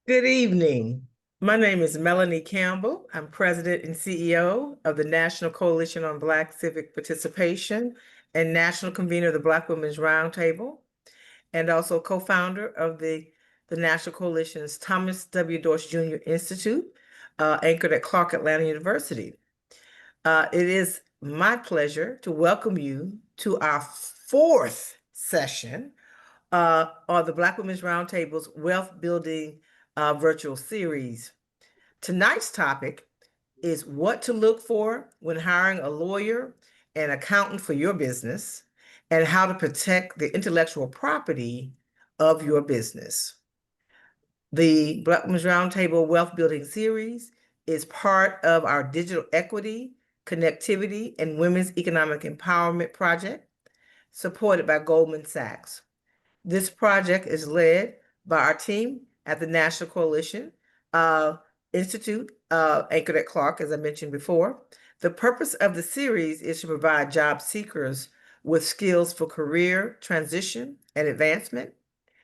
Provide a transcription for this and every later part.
Good evening. My name is Melanie Campbell. I'm President and CEO of the National Coalition on Black Civic Participation and National Convener of the Black Women's Roundtable, and also co-founder of the National Coalition's Thomas W. Dorsch Jr. Institute, anchored at Clark Atlanta University. It is my pleasure to welcome you to our fourth session on the Black Women's Roundtable's Wealth Building virtual series. Tonight's topic is what to look for when hiring a lawyer and accountant for your business, and how to protect the intellectual property of your business. The Black Women's Roundtable Wealth Building Series is part of our digital equity, connectivity, and women's economic empowerment project, supported by Goldman Sachs. This project is led by our team at the National Coalition Institute, anchored at Clark, as I mentioned before. The purpose of the series is to provide job seekers with skills for career transition and advancement,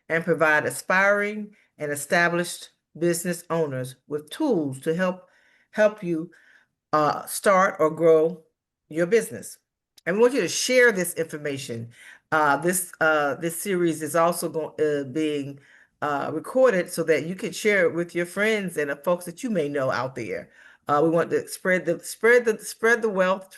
and provide aspiring and established business owners with tools to help you start or grow your business. And we want you to share this information. This series is also being recorded so that you can share it with your friends and the folks that you may know out there. We want to spread the wealth,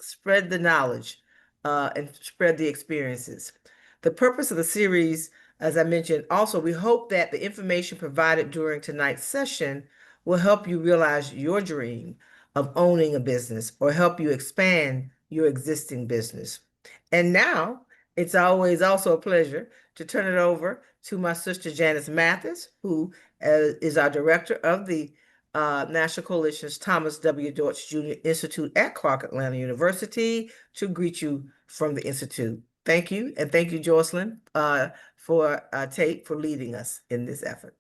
spread the knowledge, and spread the experiences. The purpose of the series, as I mentioned, also we hope that the information provided during tonight's session will help you realize your dream of owning a business or help you expand your existing business. And now it's always also a pleasure to turn it over to my sister Janice Mathis, who is our director of the National Coalition's Thomas W. Dorsch Jr. Institute at Clark Atlanta University, to greet you from the Institute. Thank you, and thank you, Jocelyn, for Tate, for leading us in this effort.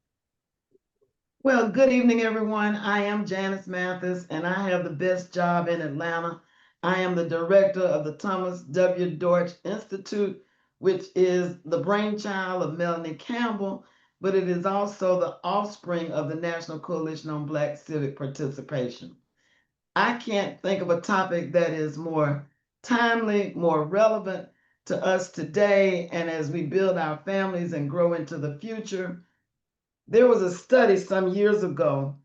Well, good evening, everyone. I am Janice Mathis, and I have the best job in Atlanta. I am the director of the Thomas W. Dorsch Institute, which is the brainchild of Melanie Campbell, but it is also the offspring of the National Coalition on Black Civic Participation. I can't think of a topic that is more timely, more relevant to us today, and as we build our families and grow into the future. There was a study some years ago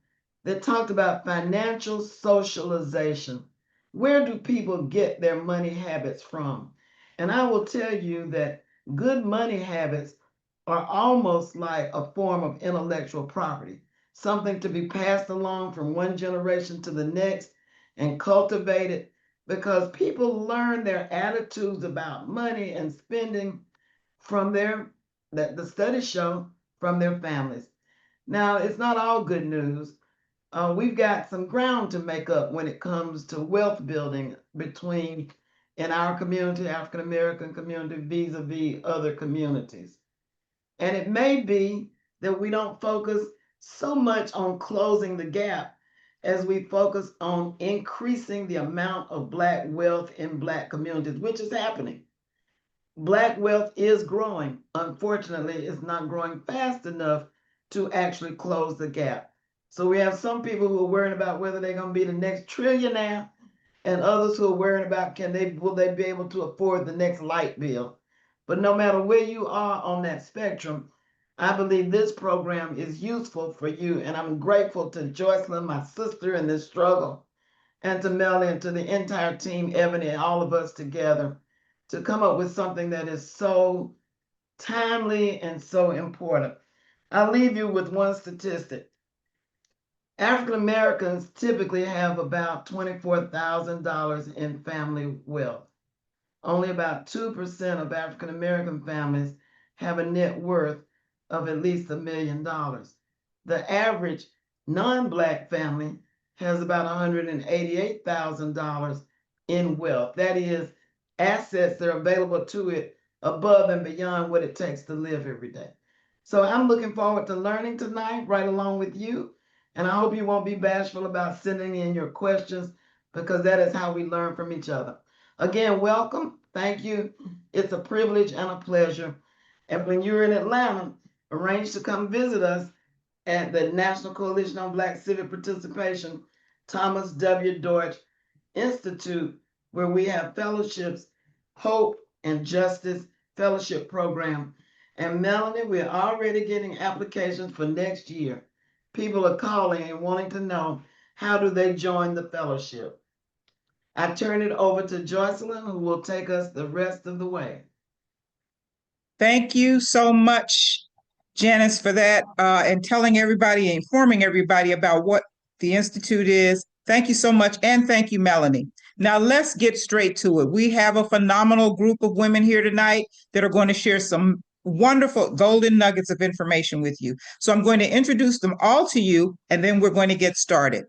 that talked about financial socialization. Where do people get their money habits from? And I will tell you that good money habits are almost like a form of intellectual property, something to be passed along from one generation to the next and cultivated, because people learn their attitudes about money and spending from that the studies show, from their families. Now, it's not all good news. We've got some ground to make up when it comes to wealth building between in our community, African American community, vis-a-vis other communities. And it may be that we don't focus so much on closing the gap as we focus on increasing the amount of Black wealth in Black communities, which is happening. Black wealth is growing. Unfortunately, it's not growing fast enough to actually close the gap. So we have some people who are worrying about whether they're going to be the next trillionaire, and others who are worrying about will they be able to afford the next light bill. But no matter where you are on that spectrum, I believe this program is useful for you. And I'm grateful to Joycelyn, my sister, in this struggle, and to Melly and to the entire team, Ebony, and all of us together to come up with something that is so timely and so important. I'll leave you with one statistic. African Americans typically have about $24,000 in family wealth. Only about 2% of African American families have a net worth of at least $1 million. The average non-Black family has about $188,000 in wealth. That is assets that are available to it above and beyond what it takes to live every day. So I'm looking forward to learning tonight right along with you. And I hope you won't be bashful about sending in your questions, because that is how we learn from each other. Again, welcome. Thank you. It's a privilege and a pleasure. And when you're in Atlanta, arrange to come visit us at the National Coalition on Black Civic Participation, Thomas W. Deutsch Institute, where we have fellowships, Hope and Justice Fellowship Program. And Melanie, we're already getting applications for next year. People are calling and wanting to know, how do they join the fellowship? I turn it over to Joycelyn, who will take us the rest of the way. Thank you so much, Janice, for that and telling everybody, informing everybody about what the Institute is. Thank you so much. And thank you, Melanie. Now let's get straight to it. We have a phenomenal group of women here tonight that are going to share some wonderful golden nuggets of information with you. So I'm going to introduce them all to you, and then we're going to get started.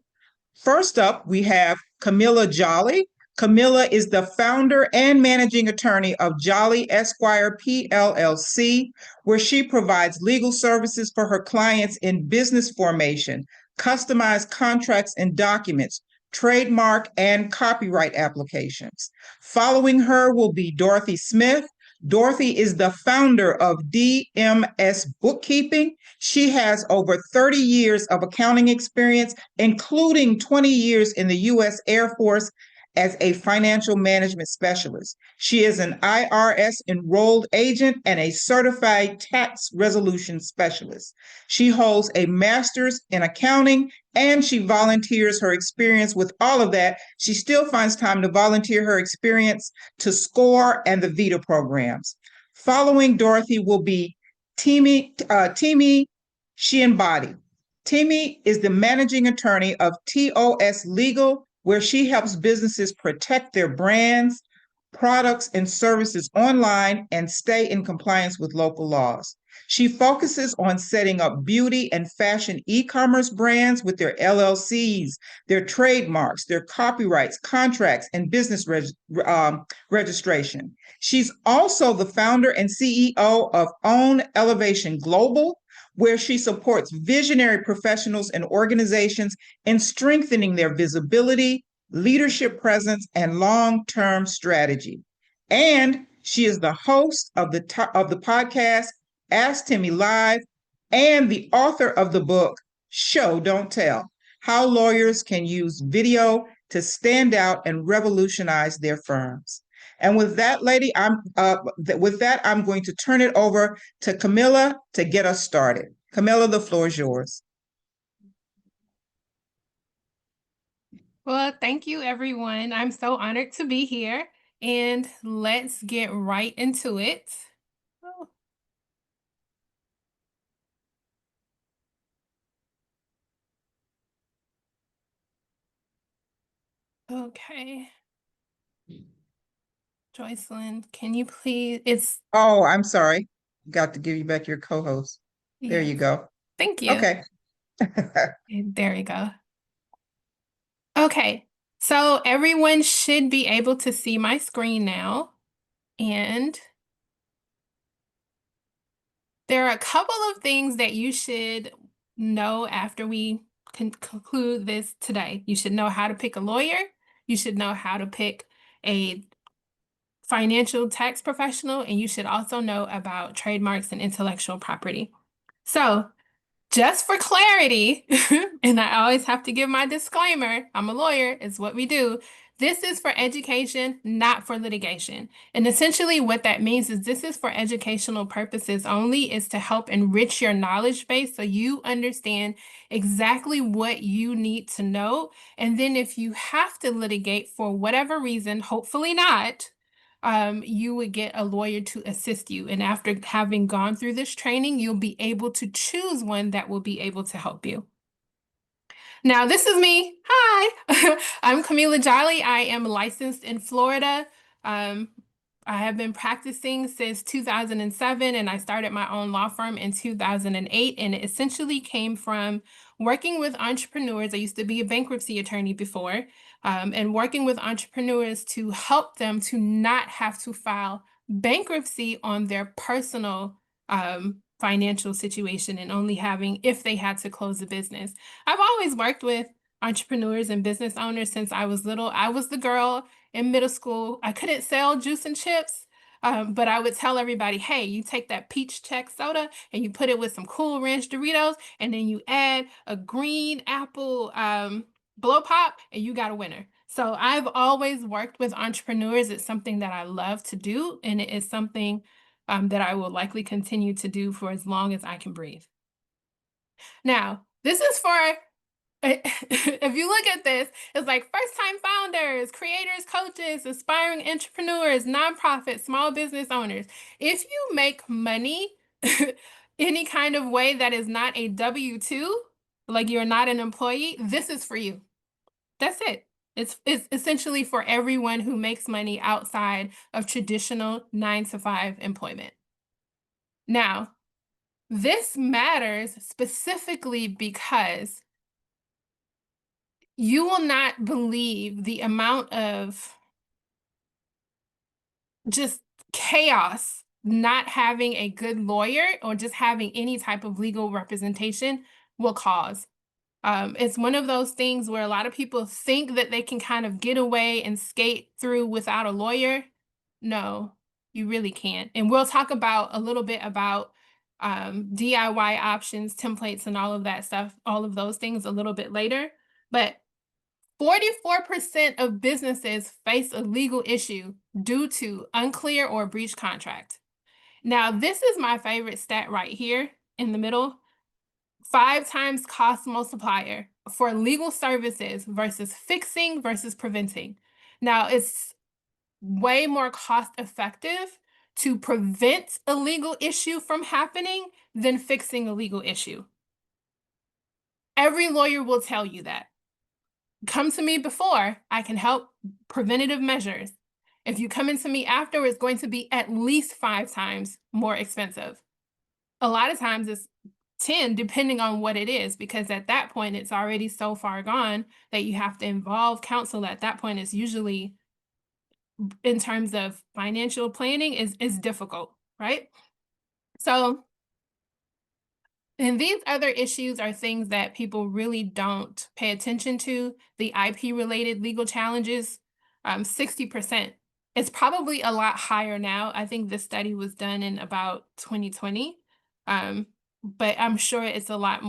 First up, we have Camilla Jolly. Camilla is the founder and managing attorney of Jolly Esquire PLLC, where she provides legal services for her clients in business formation, customized contracts and documents, trademark and copyright applications. Following her will be Dorothy Smith. Dorothy is the founder of DMS Bookkeeping. She has over 30 years of accounting experience, including 20 years in the U.S. Air Force as a financial management specialist. She is an IRS enrolled agent and a certified tax resolution specialist. She holds a master's in accounting, and she volunteers her experience. With all of that, she still finds time to volunteer her experience to SCORE and the VITA programs. Following Dorothy will be Timi Shienbody. Timi is the managing attorney of TOS Legal, where she helps businesses protect their brands, products, and services online and stay in compliance with local laws. She focuses on setting up beauty and fashion e-commerce brands with their LLCs, their trademarks, their copyrights, contracts, and business registration. She's also the founder and CEO of Own Elevation Global, where she supports visionary professionals and organizations in strengthening their visibility, leadership presence, and long-term strategy. And she is the host of the podcast Ask Timi Live and the author of the book Show Don't Tell: How Lawyers Can Use Video to Stand Out and Revolutionize Their Firms. And with that, I'm going to turn it over to Camilla to get us started. Camilla, the floor is yours. Well, thank you, everyone. I'm so honored to be here, and let's get right into it. Oh. Okay. Joycelyn, can you please, Oh, I'm sorry. Got to give you back your co-host. There you yes. go. Thank you. Okay. There we go. Okay, so everyone should be able to see my screen now, and there are a couple of things that you should know after we conclude this today. You should know how to pick a lawyer. You should know how to pick a financial tax professional, and you should also know about trademarks and intellectual property. So, just for clarity, and I always have to give my disclaimer, I'm a lawyer, it's what we do. This is for education, not for litigation. And essentially what that means is this is for educational purposes only, is to help enrich your knowledge base so you understand exactly what you need to know. And then if you have to litigate for whatever reason, hopefully not, you would get a lawyer to assist you. And after having gone through this training, you'll be able to choose one that will be able to help you. Now, this is me. Hi, I'm Camilla Jolly. I am licensed in Florida. I have been practicing since 2007, and I started my own law firm in 2008. And it essentially came from working with entrepreneurs. I used to be a bankruptcy attorney before, and working with entrepreneurs to help them to not have to file bankruptcy on their personal financial situation, and only having if they had to close a business. I've always worked with entrepreneurs and business owners since I was little. I was the girl in middle school. I couldn't sell juice and chips, But I would tell everybody, hey, you take that peach check soda and you put it with some Cool Ranch Doritos, and then you add a green apple blow pop, and you got a winner. So I've always worked with entrepreneurs. It's something that I love to do, and it is something that I will likely continue to do for as long as I can breathe. Now, this is for if you look at this, it's like first-time founders, creators, coaches, aspiring entrepreneurs, nonprofits, small business owners. If you make money any kind of way that is not a W-2, like you're not an employee, this is for you. That's it. It's essentially for everyone who makes money outside of traditional 9-to-5 employment. Now, this matters specifically because you will not believe the amount of just chaos not having a good lawyer or just having any type of legal representation will cause. It's one of those things where a lot of people think that they can kind of get away and skate through without a lawyer. No, you really can't. And we'll talk about a little bit about DIY options, templates, and all of that stuff, all of those things a little bit later. But 44% of businesses face a legal issue due to unclear or breached contract. Now, this is my favorite stat right here in the middle. 5 times cost multiplier for legal services versus fixing versus preventing. Now, it's way more cost effective to prevent a legal issue from happening than fixing a legal issue. Every lawyer will tell you that. Come to me before, I can help preventative measures. If you come into me after, it's going to be at least 5 times more expensive. A lot of times it's 10, depending on what it is, because at that point, it's already so far gone that you have to involve counsel. At that point, it's usually, in terms of financial planning, is difficult, right? So, and these other issues are things that people really don't pay attention to. The IP-related legal challenges, 60%. It's probably a lot higher now. I think this study was done in about 2020. But I'm sure it's a lot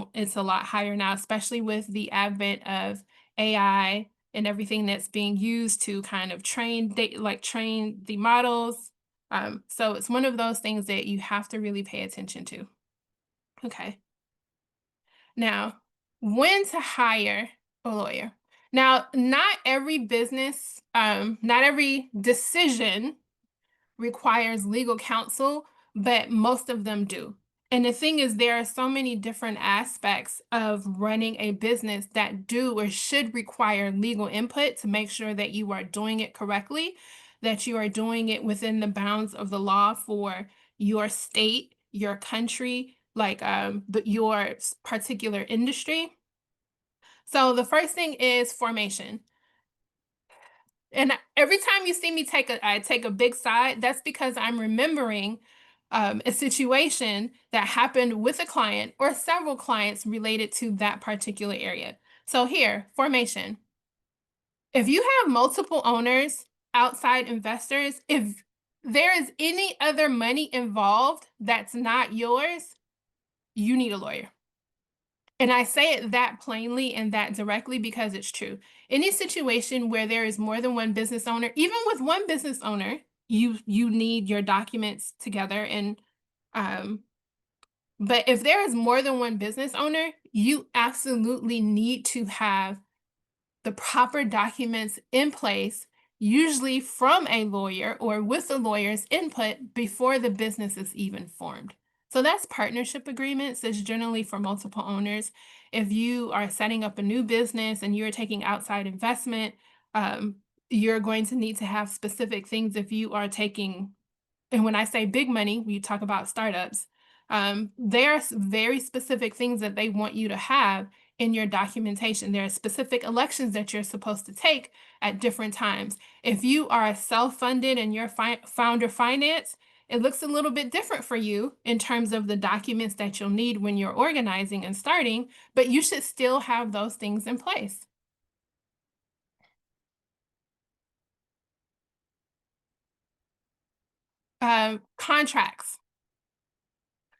higher now, especially with the advent of AI and everything that's being used to kind of train the models. So it's one of those things that you have to really pay attention to. Okay. Now, when to hire a lawyer. Now, not every business, not every decision requires legal counsel, but most of them do. And the thing is, there are so many different aspects of running a business that do or should require legal input to make sure that you are doing it correctly, that you are doing it within the bounds of the law for your state, your country, like your particular industry. So the first thing is formation. And every time you see me I take a big sigh, that's because I'm remembering a situation that happened with a client or several clients related to that particular area. So here, formation. If you have multiple owners, outside investors, if there is any other money involved that's not yours, you need a lawyer. And I say it that plainly and that directly because it's true. Any situation where there is more than one business owner, even with one business owner, you need your documents together. And but if there is more than one business owner, you absolutely need to have the proper documents in place, usually from a lawyer or with a lawyer's input before the business is even formed. So that's partnership agreements. It's generally for multiple owners. If you are setting up a new business and you're taking outside investment, you're going to need to have specific things if you are taking, and when I say big money, we talk about startups, there are very specific things that they want you to have in your documentation. There are specific elections that you're supposed to take at different times. If you are self-funded and you're founder finance, it looks a little bit different for you in terms of the documents that you'll need when you're organizing and starting, but you should still have those things in place. Contracts.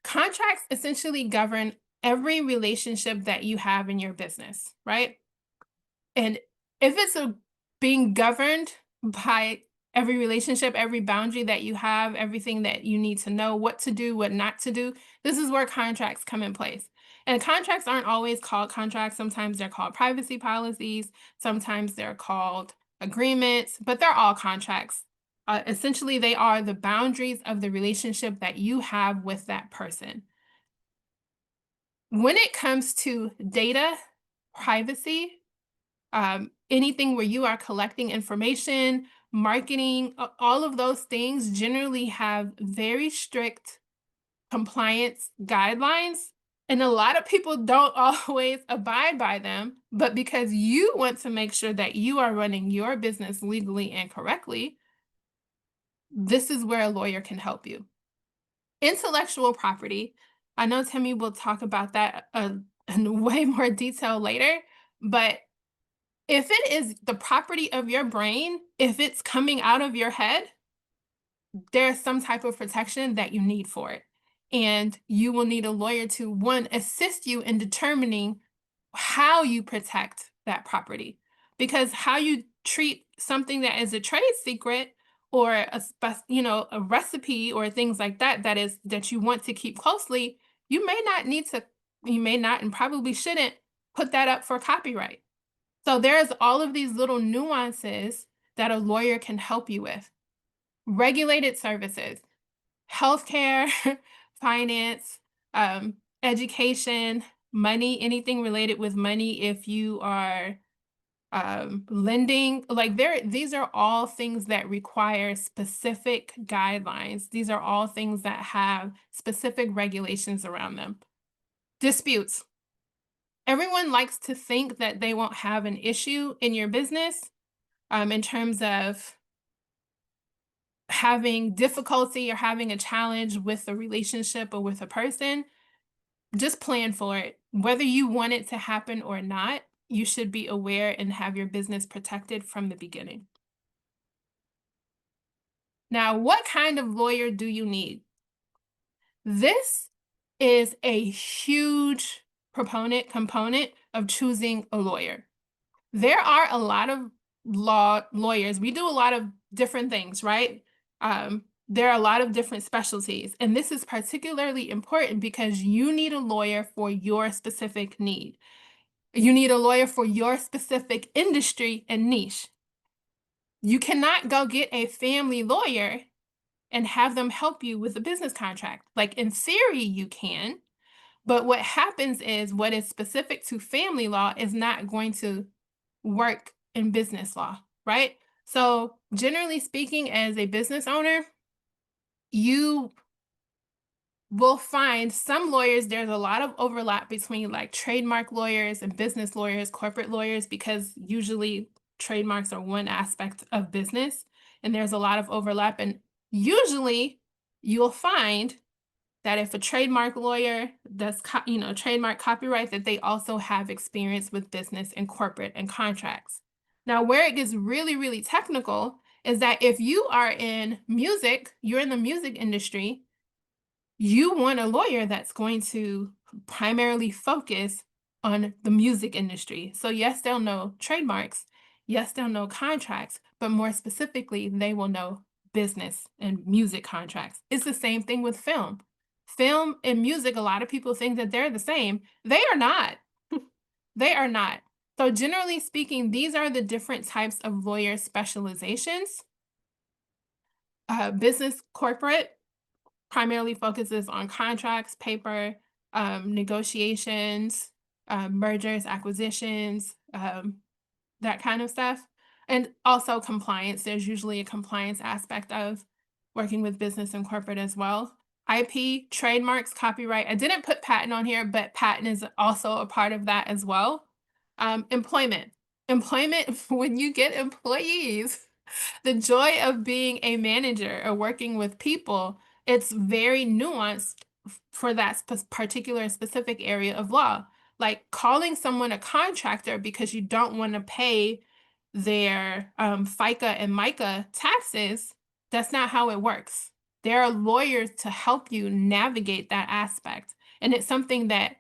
Contracts essentially govern every relationship that you have in your business, right? And if it's being governed by every relationship, every boundary that you have, everything that you need to know, what to do, what not to do, this is where contracts come in place. And contracts aren't always called contracts. Sometimes they're called privacy policies. Sometimes they're called agreements, but they're all contracts. Essentially, they are the boundaries of the relationship that you have with that person. When it comes to data privacy, anything where you are collecting information, marketing, all of those things generally have very strict compliance guidelines. And a lot of people don't always abide by them, but because you want to make sure that you are running your business legally and correctly, this is where a lawyer can help you. Intellectual property. I know Timmy will talk about that in way more detail later, but if it is the property of your brain, if it's coming out of your head, there's some type of protection that you need for it. And you will need a lawyer to, one, assist you in determining how you protect that property. Because how you treat something that is a trade secret or a recipe or things like that that you want to keep closely, you may not and probably shouldn't put that up for copyright. So there's all of these little nuances that a lawyer can help you with. Regulated services, healthcare, finance, education, money, anything related with money. If you are lending, these are all things that require specific guidelines. These are all things that have specific regulations around them. Disputes. Everyone likes to think that they won't have an issue in your business in terms of having difficulty or having a challenge with a relationship or with a person. Just plan for it. Whether you want it to happen or not, you should be aware and have your business protected from the beginning. Now, what kind of lawyer do you need? This is a huge component of choosing a lawyer. There are a lot of lawyers. We do a lot of different things, right? There are a lot of different specialties, and this is particularly important because you need a lawyer for your specific need. You need a lawyer for your specific industry and niche. You cannot go get a family lawyer and have them help you with a business contract. Like in theory, you can, but what happens is what is specific to family law is not going to work in business law, right? So generally speaking, as a business owner, you will find some lawyers, there's a lot of overlap between like trademark lawyers and business lawyers, corporate lawyers, because usually trademarks are one aspect of business and there's a lot of overlap. And usually you'll find that if a trademark lawyer does, trademark copyright, that they also have experience with business and corporate and contracts. Now, where it gets really, really technical is that if you are in music, you're in the music industry, you want a lawyer that's going to primarily focus on the music industry. So yes, they'll know trademarks. Yes, they'll know contracts, but more specifically, they will know business and music contracts. It's the same thing with film. Film and music, a lot of people think that they're the same. They are not. They are not. So generally speaking, these are the different types of lawyer specializations. Business corporate primarily focuses on contracts, paper, negotiations, mergers, acquisitions, that kind of stuff. And also compliance. There's usually a compliance aspect of working with business and corporate as well. IP, trademarks, copyright. I didn't put patent on here, but patent is also a part of that as well. Employment. Employment, when you get employees, the joy of being a manager or working with people, it's very nuanced for that particular specific area of law. Like calling someone a contractor because you don't want to pay their FICA and MICA taxes, that's not how it works. There are lawyers to help you navigate that aspect. And it's something that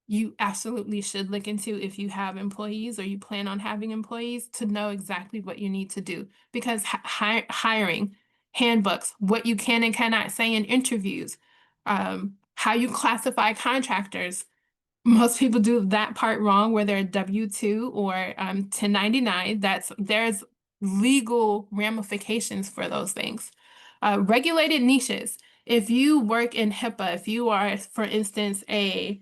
you absolutely should look into if you have employees or you plan on having employees, to know exactly what you need to do. Because hiring, handbooks, what you can and cannot say in interviews, how you classify contractors. Most people do that part wrong, where they're a W-2 or 1099. There's legal ramifications for those things. Regulated niches. If you work in HIPAA, if you are, for instance, a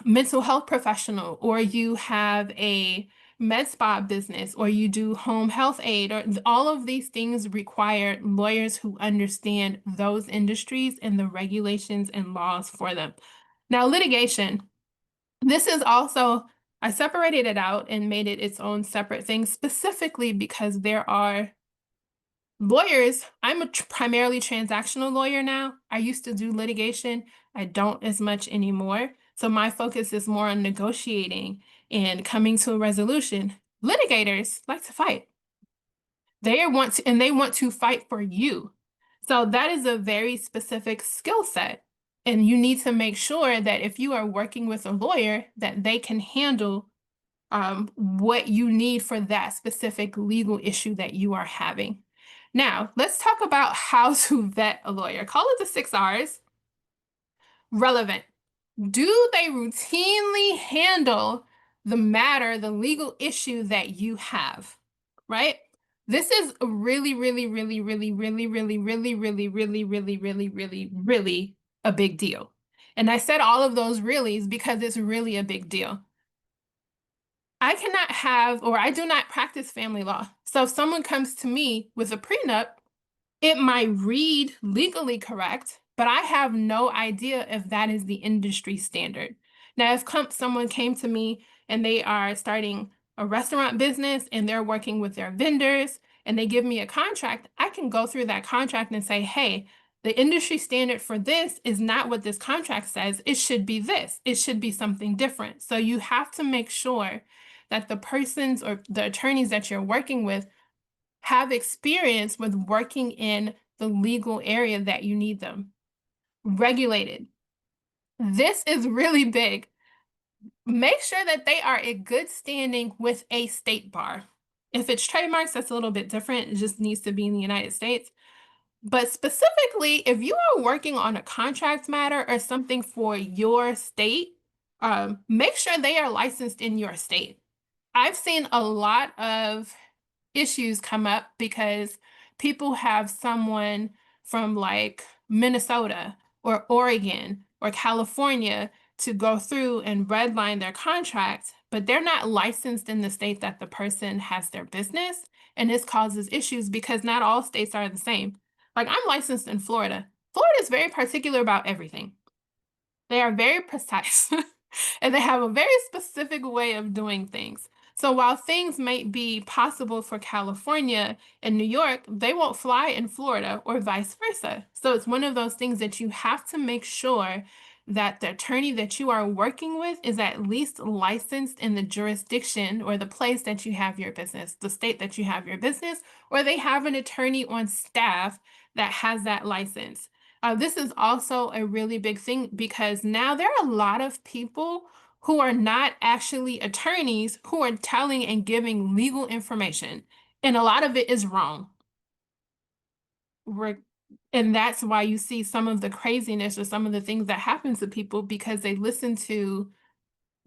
mental health professional, or you have a med spa business, or you do home health aid, or all of these things require lawyers who understand those industries and the regulations and laws for them. Now, litigation. This is also, I separated it out and made it its own separate thing, specifically because there are lawyers. I'm a primarily transactional lawyer now. I used to do litigation. I don't as much anymore. So my focus is more on negotiating and coming to a resolution. Litigators like to fight. They want to fight for you. So that is a very specific skill set. And you need to make sure that if you are working with a lawyer, that they can handle what you need for that specific legal issue that you are having. Now, let's talk about how to vet a lawyer. Call it the 6 R's. Relevant. Do they routinely handle the matter, the legal issue that you have, right? This is really, really, really, really, really, really, really, really, really, really, really, really, really a big deal. And I said all of those reallys because it's really a big deal. I cannot have, or I do not practice family law. So if someone comes to me with a prenup, it might read legally correct, but I have no idea if that is the industry standard. Now, if someone came to me and they are starting a restaurant business and they're working with their vendors and they give me a contract, I can go through that contract and say, hey, the industry standard for this is not what this contract says. It should be this. It should be something different. So you have to make sure that the persons or the attorneys that you're working with have experience with working in the legal area that you need them. Regulated. This is really big. Make sure that they are in good standing with a state bar. If it's trademarks, that's a little bit different. It just needs to be in the United States. But specifically, if you are working on a contract matter or something for your state, make sure they are licensed in your state. I've seen a lot of issues come up because people have someone from like Minnesota or Oregon or California to go through and redline their contract, but they're not licensed in the state that the person has their business. And this causes issues because not all states are the same. Like, I'm licensed in Florida. Florida is very particular about everything. They are very precise and they have a very specific way of doing things. So while things might be possible for California and New York, they won't fly in Florida or vice versa. So it's one of those things that you have to make sure that the attorney that you are working with is at least licensed in the jurisdiction or the place that you have your business, the state that you have your business, or they have an attorney on staff that has that license. This is also a really big thing because now there are a lot of people who are not actually attorneys who are telling and giving legal information. And a lot of it is wrong. And that's why you see some of the craziness or some of the things that happen to people because they listen to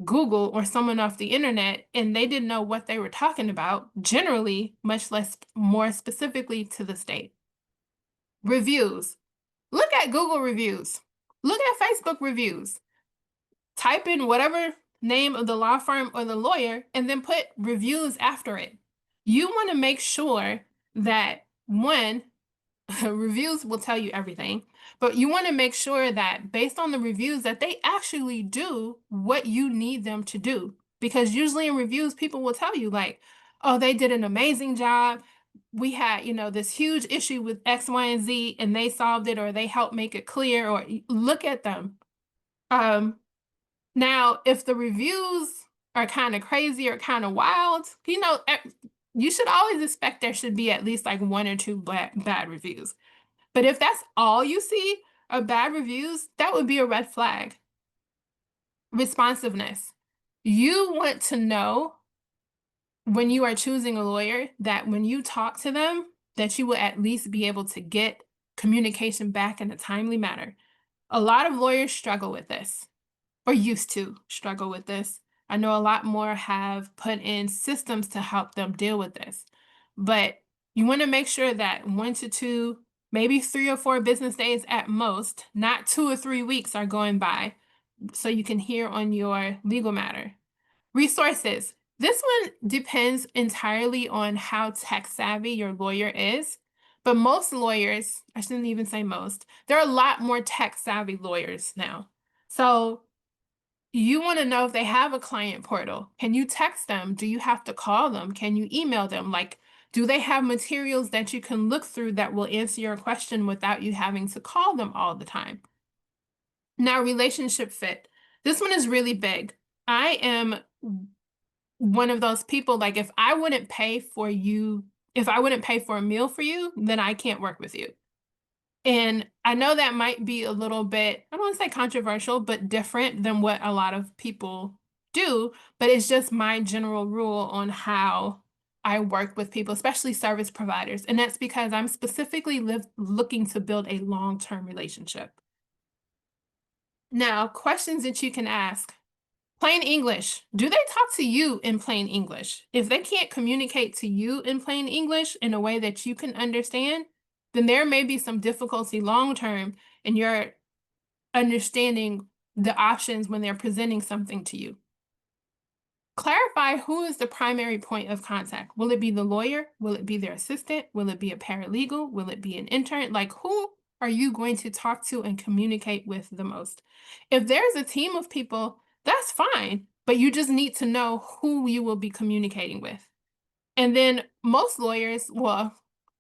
Google or someone off the internet and they didn't know what they were talking about, generally, much less more specifically to the state. Reviews. Look at Google reviews. Look at Facebook reviews. Type in whatever name of the law firm or the lawyer and then put reviews after it. You want to make sure that, one, reviews will tell you everything, but you want to make sure that based on the reviews that they actually do what you need them to do. Because usually in reviews, people will tell you like, oh, they did an amazing job. We had, this huge issue with X, Y, and Z, and they solved it, or they helped make it clear, or look at them. Now, if the reviews are kind of crazy or kind of wild, you should always expect there should be at least like 1 or 2 bad reviews. But if that's all you see are bad reviews, that would be a red flag. Responsiveness. You want to know when you are choosing a lawyer that when you talk to them, that you will at least be able to get communication back in a timely manner. A lot of lawyers struggle with this, or used to struggle with this. I know a lot more have put in systems to help them deal with this. But you want to make sure that 1 to 2, maybe 3 or 4 business days at most, not 2 or 3 weeks are going by, so you can hear on your legal matter. Resources. This one depends entirely on how tech savvy your lawyer is. But most lawyers, I shouldn't even say most, there are a lot more tech savvy lawyers now. So you want to know if they have a client portal. Can you text them? Do you have to call them? Can you email them? Like, do they have materials that you can look through that will answer your question without you having to call them all the time? Now, relationship fit. This one is really big. I am one of those people, like, if I wouldn't pay for a meal for you, then I can't work with you. And I know that might be a little bit, I don't want to say controversial, but different than what a lot of people do. But it's just my general rule on how I work with people, especially service providers. And that's because I'm specifically looking to build a long-term relationship. Now, questions that you can ask. Plain English. Do they talk to you in plain English? If they can't communicate to you in plain English in a way that you can understand, then there may be some difficulty long-term in your understanding the options when they're presenting something to you. Clarify who is the primary point of contact. Will it be the lawyer? Will it be their assistant? Will it be a paralegal? Will it be an intern? Like, who are you going to talk to and communicate with the most? If there's a team of people, that's fine, but you just need to know who you will be communicating with. And then most lawyers, well,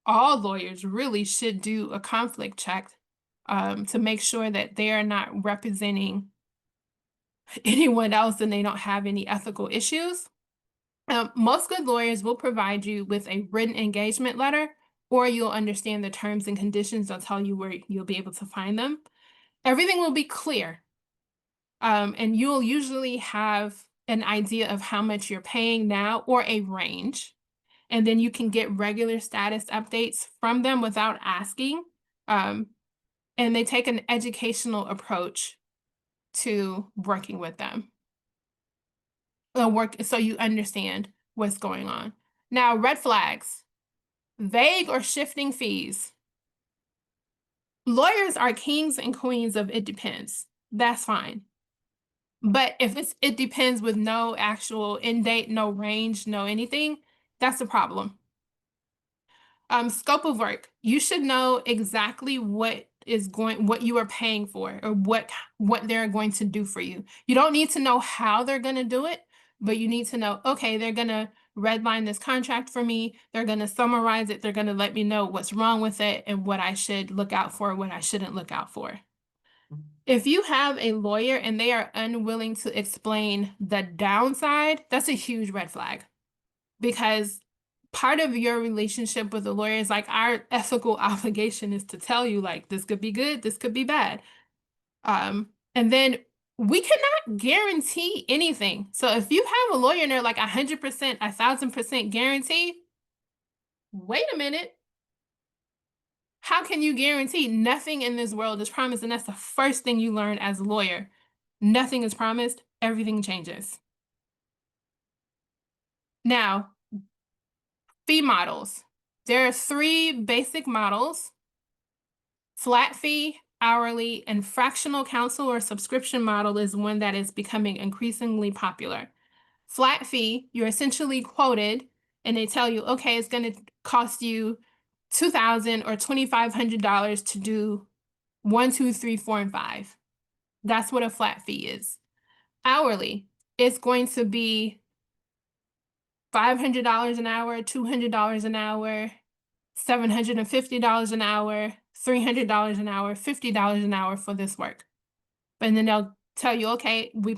all lawyers really should do a conflict check to make sure that they are not representing anyone else and they don't have any ethical issues. Most good lawyers will provide you with a written engagement letter, or you'll understand the terms and conditions. They'll tell you where you'll be able to find them. Everything will be clear. And you'll usually have an idea of how much you're paying now or a range. And then you can get regular status updates from them without asking. And they take an educational approach to working with them. So you understand what's going on. Now, red flags. Vague or shifting fees. Lawyers are kings and queens of it depends. That's fine. But if it depends with no actual end date, no range, no anything, that's a problem. Scope of work. You should know exactly what you are paying for, or what they're going to do for you. You don't need to know how they're going to do it, but you need to know, okay, they're going to redline this contract for me. They're going to summarize it. They're going to let me know what's wrong with it and what I should look out for, what I shouldn't look out for. If you have a lawyer and they are unwilling to explain the downside, that's a huge red flag, because part of your relationship with a lawyer is like, our ethical obligation is to tell you, like, this could be good, this could be bad. And then we cannot guarantee anything. So if you have a lawyer and they're like 100%, 1,000% guarantee, wait a minute. How can you guarantee? Nothing in this world is promised, and that's the first thing you learn as a lawyer. Nothing is promised, everything changes. Now, fee models. There are 3 basic models: flat fee, hourly, and fractional counsel or subscription model is one that is becoming increasingly popular. Flat fee, you're essentially quoted and they tell you, okay, it's going to cost you $2,000 or $2,500 to do 1, 2, 3, 4, and 5. That's what a flat fee is. Hourly, it's going to be $500 an hour, $200 an hour, $750 an hour, $300 an hour, $50 an hour for this work. And then they'll tell you, okay, we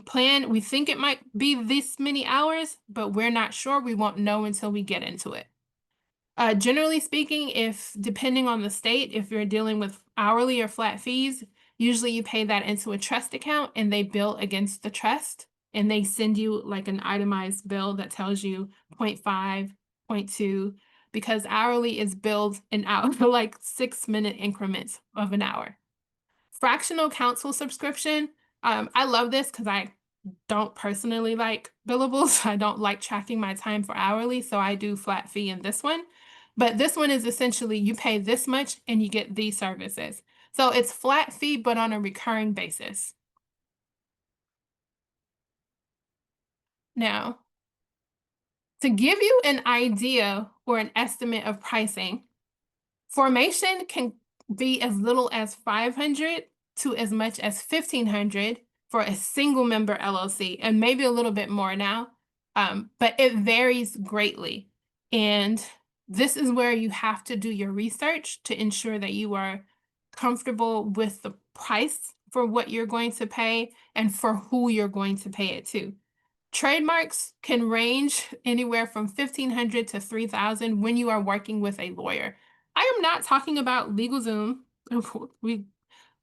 think it might be this many hours, but we're not sure. We won't know until we get into it. Generally speaking, if depending on the state, if you're dealing with hourly or flat fees, usually you pay that into a trust account and they bill against the trust and they send you like an itemized bill that tells you 0.5, 0.2, because hourly is billed in out like 6-minute increments of an hour. Fractional counsel subscription. I love this because I don't personally like billables. I don't like tracking my time for hourly, so I do flat fee in this one. But this one is essentially you pay this much and you get these services. So it's flat fee, but on a recurring basis. Now, to give you an idea or an estimate of pricing, formation can be as little as $500 to as much as $1,500 for a single member LLC, and maybe a little bit more now, but it varies greatly. And this is where you have to do your research to ensure that you are comfortable with the price for what you're going to pay and for who you're going to pay it to. Trademarks can range anywhere from $1,500 to $3,000 when you are working with a lawyer. I am not talking about LegalZoom. We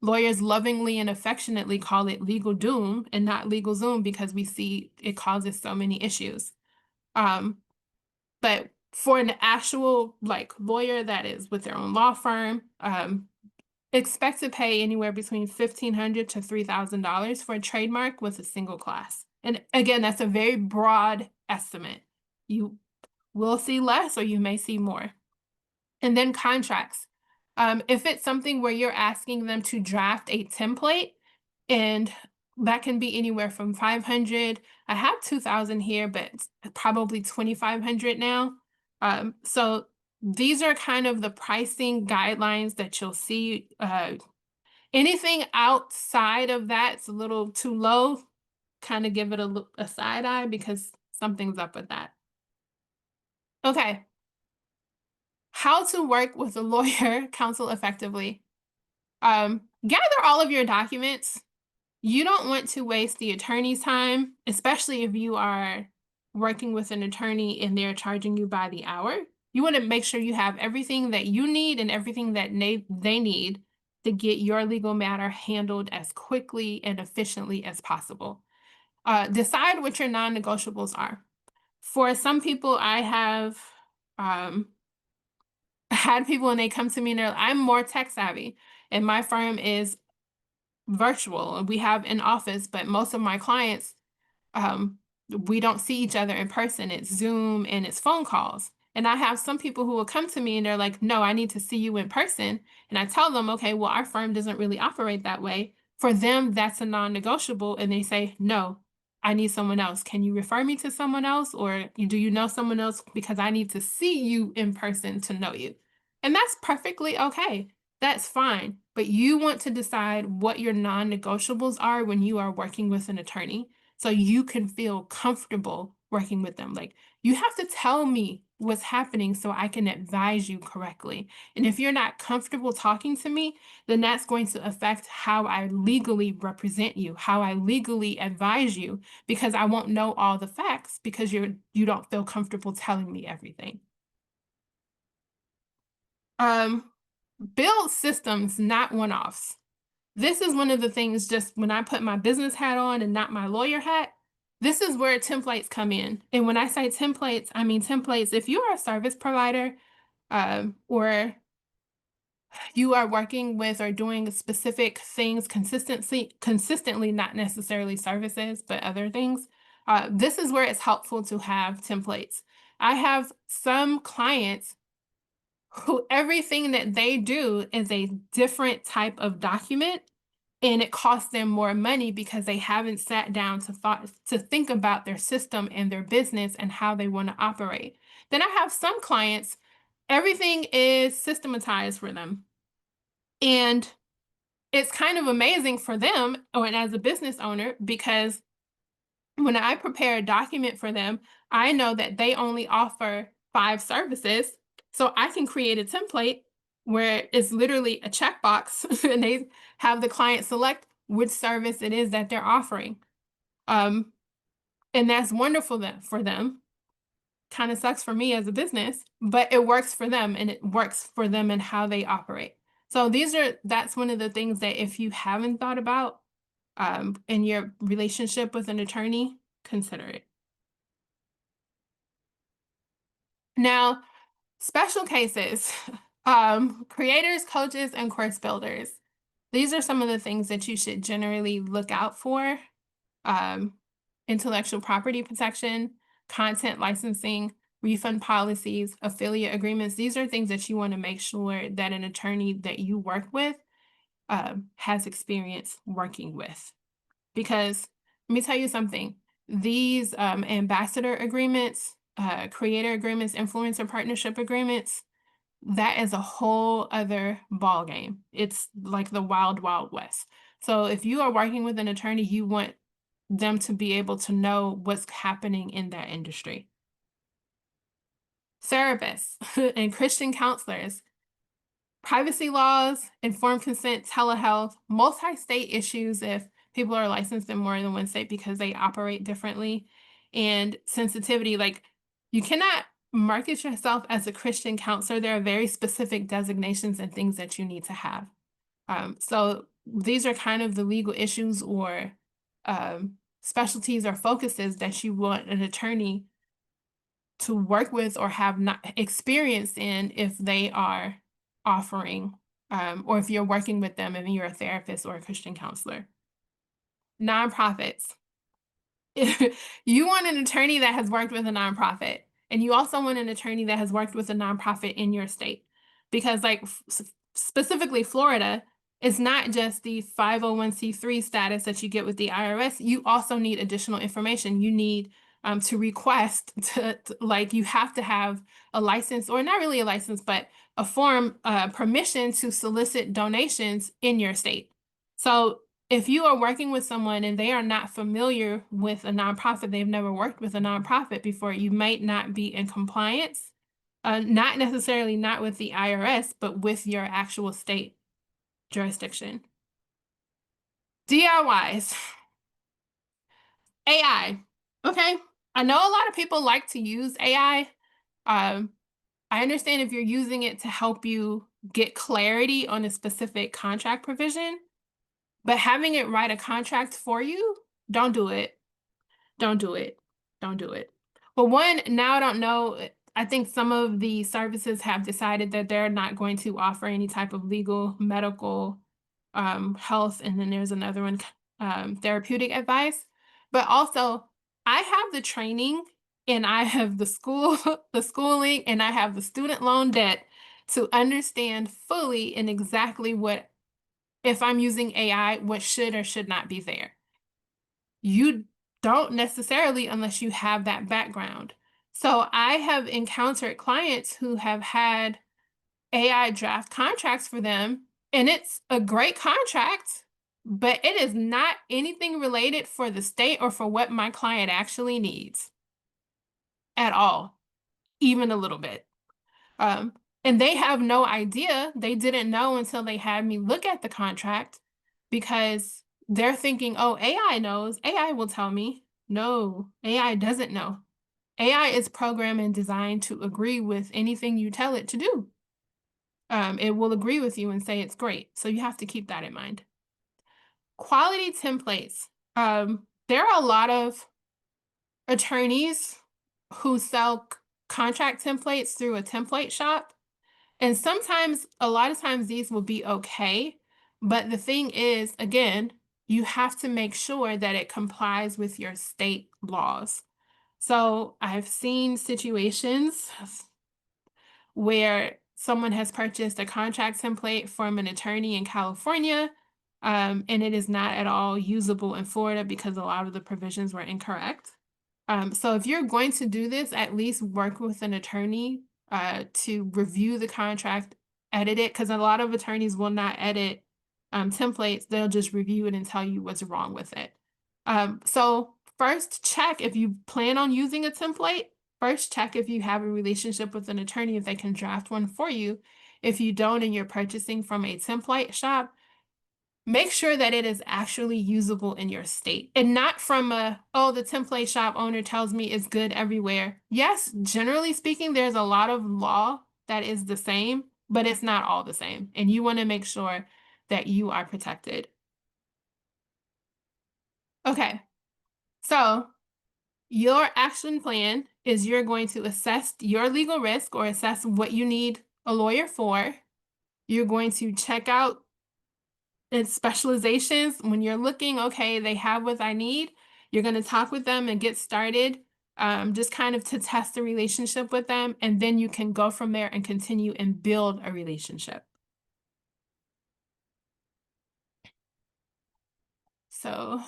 lawyers lovingly and affectionately call it Legal Doom and not LegalZoom because we see it causes so many issues. But for an actual like lawyer that is with their own law firm, expect to pay anywhere between $1,500 to $3,000 for a trademark with a single class. And again, that's a very broad estimate. You will see less or you may see more. And then contracts. If it's something where you're asking them to draft a template, and that can be anywhere from 500. I have 2,000 here, but it's probably 2,500 now. So these are kind of the pricing guidelines that you'll see. Anything outside of that's a little too low, kind of give it a side eye because something's up with that. Okay. How to work with a lawyer counsel effectively. Gather all of your documents. You don't want to waste the attorney's time, especially if you are working with an attorney and they're charging you by the hour. You want to make sure you have everything that you need and everything that they need to get your legal matter handled as quickly and efficiently as possible. Decide what your non-negotiables are. For some people, I have had people and they come to me and I'm more tech savvy and my firm is virtual. We have an office, but most of my clients, we don't see each other in person. It's Zoom and it's phone calls. And I have some people who will come to me and they're like, no, I need to see you in person. And I tell them, okay, well, our firm doesn't really operate that way. For them, that's a non-negotiable. And they say, no, I need someone else. Can you refer me to someone else? Or do you know someone else? Because I need to see you in person to know you. And that's perfectly okay. That's fine. But you want to decide what your non-negotiables are when you are working with an attorney so you can feel comfortable working with them. Like, you have to tell me what's happening so I can advise you correctly. And if you're not comfortable talking to me, then that's going to affect how I legally represent you, how I legally advise you, because I won't know all the facts because you don't feel comfortable telling me everything. Build systems, not one-offs. This is one of the things, just when I put my business hat on and not my lawyer hat, this is where templates come in. And when I say templates, I mean templates. If you are a service provider or you are working with or doing specific things consistently, not necessarily services, but other things, this is where it's helpful to have templates. I have some clients who everything that they do is a different type of document, and it costs them more money because they haven't sat down to think about their system and their business and how they want to operate. Then I have some clients, everything is systematized for them. And it's kind of amazing for them, or as a business owner, because when I prepare a document for them, I know that they only offer 5 services. So I can create a template where it's literally a checkbox and they have the client select which service it is that they're offering. And that's wonderful for them. kind of sucks for me as a business, but it works for them, and it works for them and how they operate. So that's one of the things that if you haven't thought about in your relationship with an attorney, consider it. Now, special cases, creators, coaches, and course builders. These are some of the things that you should generally look out for. Intellectual property protection, content licensing, refund policies, affiliate agreements. These are things that you want to make sure that an attorney that you work with has experience working with. Because let me tell you something, these ambassador agreements, creator agreements, influencer partnership agreements, that is a whole other ball game. It's like the wild, wild west. So if you are working with an attorney, you want them to be able to know what's happening in that industry. Therapists and Christian counselors, privacy laws, informed consent, telehealth, multi-state issues if people are licensed in more than one state because they operate differently, and sensitivity. Like, you cannot market yourself as a Christian counselor. There are very specific designations and things that you need to have. So these are kind of the legal issues or specialties or focuses that you want an attorney to work with or have not experience in if they are offering, or if you're working with them and you're a therapist or a Christian counselor. Nonprofits. You want an attorney that has worked with a nonprofit, and you also want an attorney that has worked with a nonprofit in your state, because like specifically Florida, it's not just the 501c3 status that you get with the IRS. You also need additional information. You need to request like you have to have a license, or not really a license, but a form, permission to solicit donations in your state. So if you are working with someone and they are not familiar with a nonprofit, they've never worked with a nonprofit before, you might not be in compliance, not necessarily not with the IRS, but with your actual state jurisdiction. DIYs. AI. Okay. I know a lot of people like to use AI. I understand if you're using it to help you get clarity on a specific contract provision, but having it write a contract for you, don't do it. Don't do it. Don't do it. Well, one, now I don't know. I think some of the services have decided that they're not going to offer any type of legal, medical, health, and then there's another one, therapeutic advice. But also, I have the training and I have the schooling, and I have the student loan debt to understand fully and exactly what, if I'm using AI, what should or should not be there. You don't necessarily unless you have that background. So I have encountered clients who have had AI draft contracts for them, and it's a great contract, but it is not anything related for the state or for what my client actually needs at all, even a little bit. And they have no idea. They didn't know until they had me look at the contract, because they're thinking, oh, AI knows. AI will tell me. No, AI doesn't know. AI is programmed and designed to agree with anything you tell it to do. It will agree with you and say it's great. So you have to keep that in mind. Quality templates. There are a lot of attorneys who sell contract templates through a template shop. And sometimes, a lot of times, these will be okay. But the thing is, again, you have to make sure that it complies with your state laws. So I've seen situations where someone has purchased a contract template from an attorney in California, and it is not at all usable in Florida because a lot of the provisions were incorrect. So if you're going to do this, at least work with an attorney to review the contract, edit it, because a lot of attorneys will not edit templates. They'll just review it and tell you what's wrong with it. So first, check if you plan on using a template. First, check if you have a relationship with an attorney, if they can draft one for you. If you don't and you're purchasing from a template shop, make sure that it is actually usable in your state and not from oh, the template shop owner tells me it's good everywhere. Yes, generally speaking, there's a lot of law that is the same, but it's not all the same. And you want to make sure that you are protected. Okay, so your action plan is you're going to assess your legal risk or assess what you need a lawyer for. You're going to check out its specializations. When you're looking, okay, they have what I need, you're going to talk with them and get started, just kind of to test the relationship with them. And then you can go from there and continue and build a relationship. So,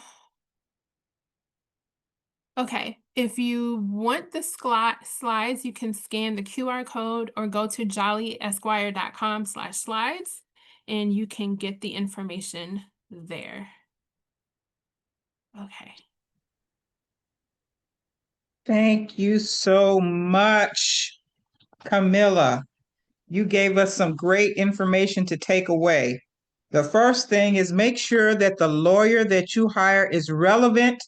okay, if you want the slides, you can scan the QR code or go to jollyesquire.com/slides and you can get the information there. Okay. Thank you so much, Camilla. You gave us some great information to take away. The first thing is make sure that the lawyer that you hire is relevant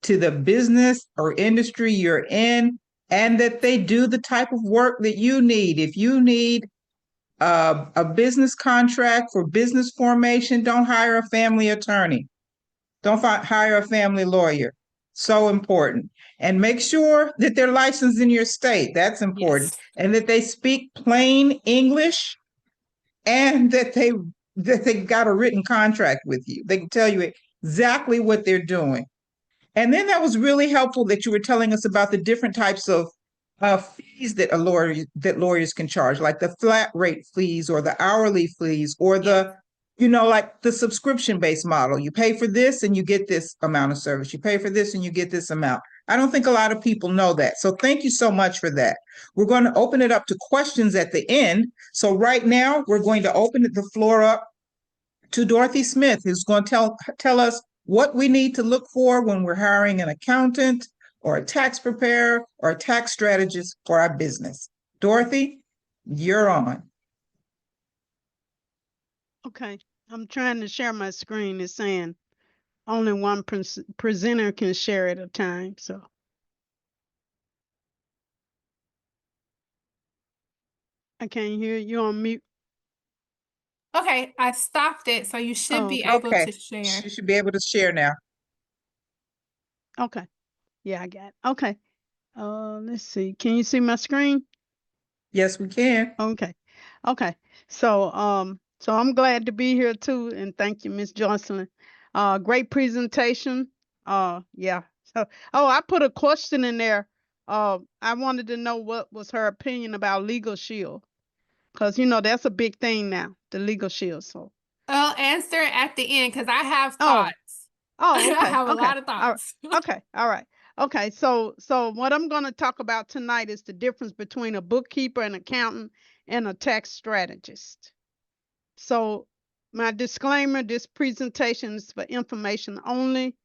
to the business or industry you're in and that they do the type of work that you need. If you need a business contract for business formation, don't hire a family attorney. Don't hire a family lawyer. So important. And make sure that they're licensed in your state. That's important. Yes. And that they speak plain English and that they got a written contract with you. They can tell you exactly what they're doing. And then that was really helpful that you were telling us about the different types of fees that lawyers can charge, like the flat rate fees or the hourly fees or the, like the subscription-based model. You pay for this and you get this amount of service. You pay for this and you get this amount. I don't think a lot of people know that. So thank you so much for that. We're going to open it up to questions at the end. So right now, we're going to open the floor up to Dorothy Smith, who's going to tell us what we need to look for when we're hiring an accountant or a tax preparer or a tax strategist for our business. Dorothy, you're on. Okay, I'm trying to share my screen. It's saying only one presenter can share at a time, so. I can't hear you on mute. Okay, I stopped it, so you should be able Okay, to share. you should be able to share now. Okay, yeah, I got it. Okay, let's see. Can you see my screen? Yes, we can. Okay, okay. So I'm glad to be here too, and thank you, Miss Jocelyn. Great presentation. Yeah. So, I put a question in there. I wanted to know what was her opinion about Legal Shield, because that's a big thing now, the Legal Shield. So. I'll answer at the end because I have Oh. thoughts. Oh, okay. I have a Okay. lot of All right. thoughts. Okay. All right. Okay. So what I'm going to talk about tonight is the difference between a bookkeeper, an accountant, and a tax strategist. So my disclaimer, this presentation is for information only.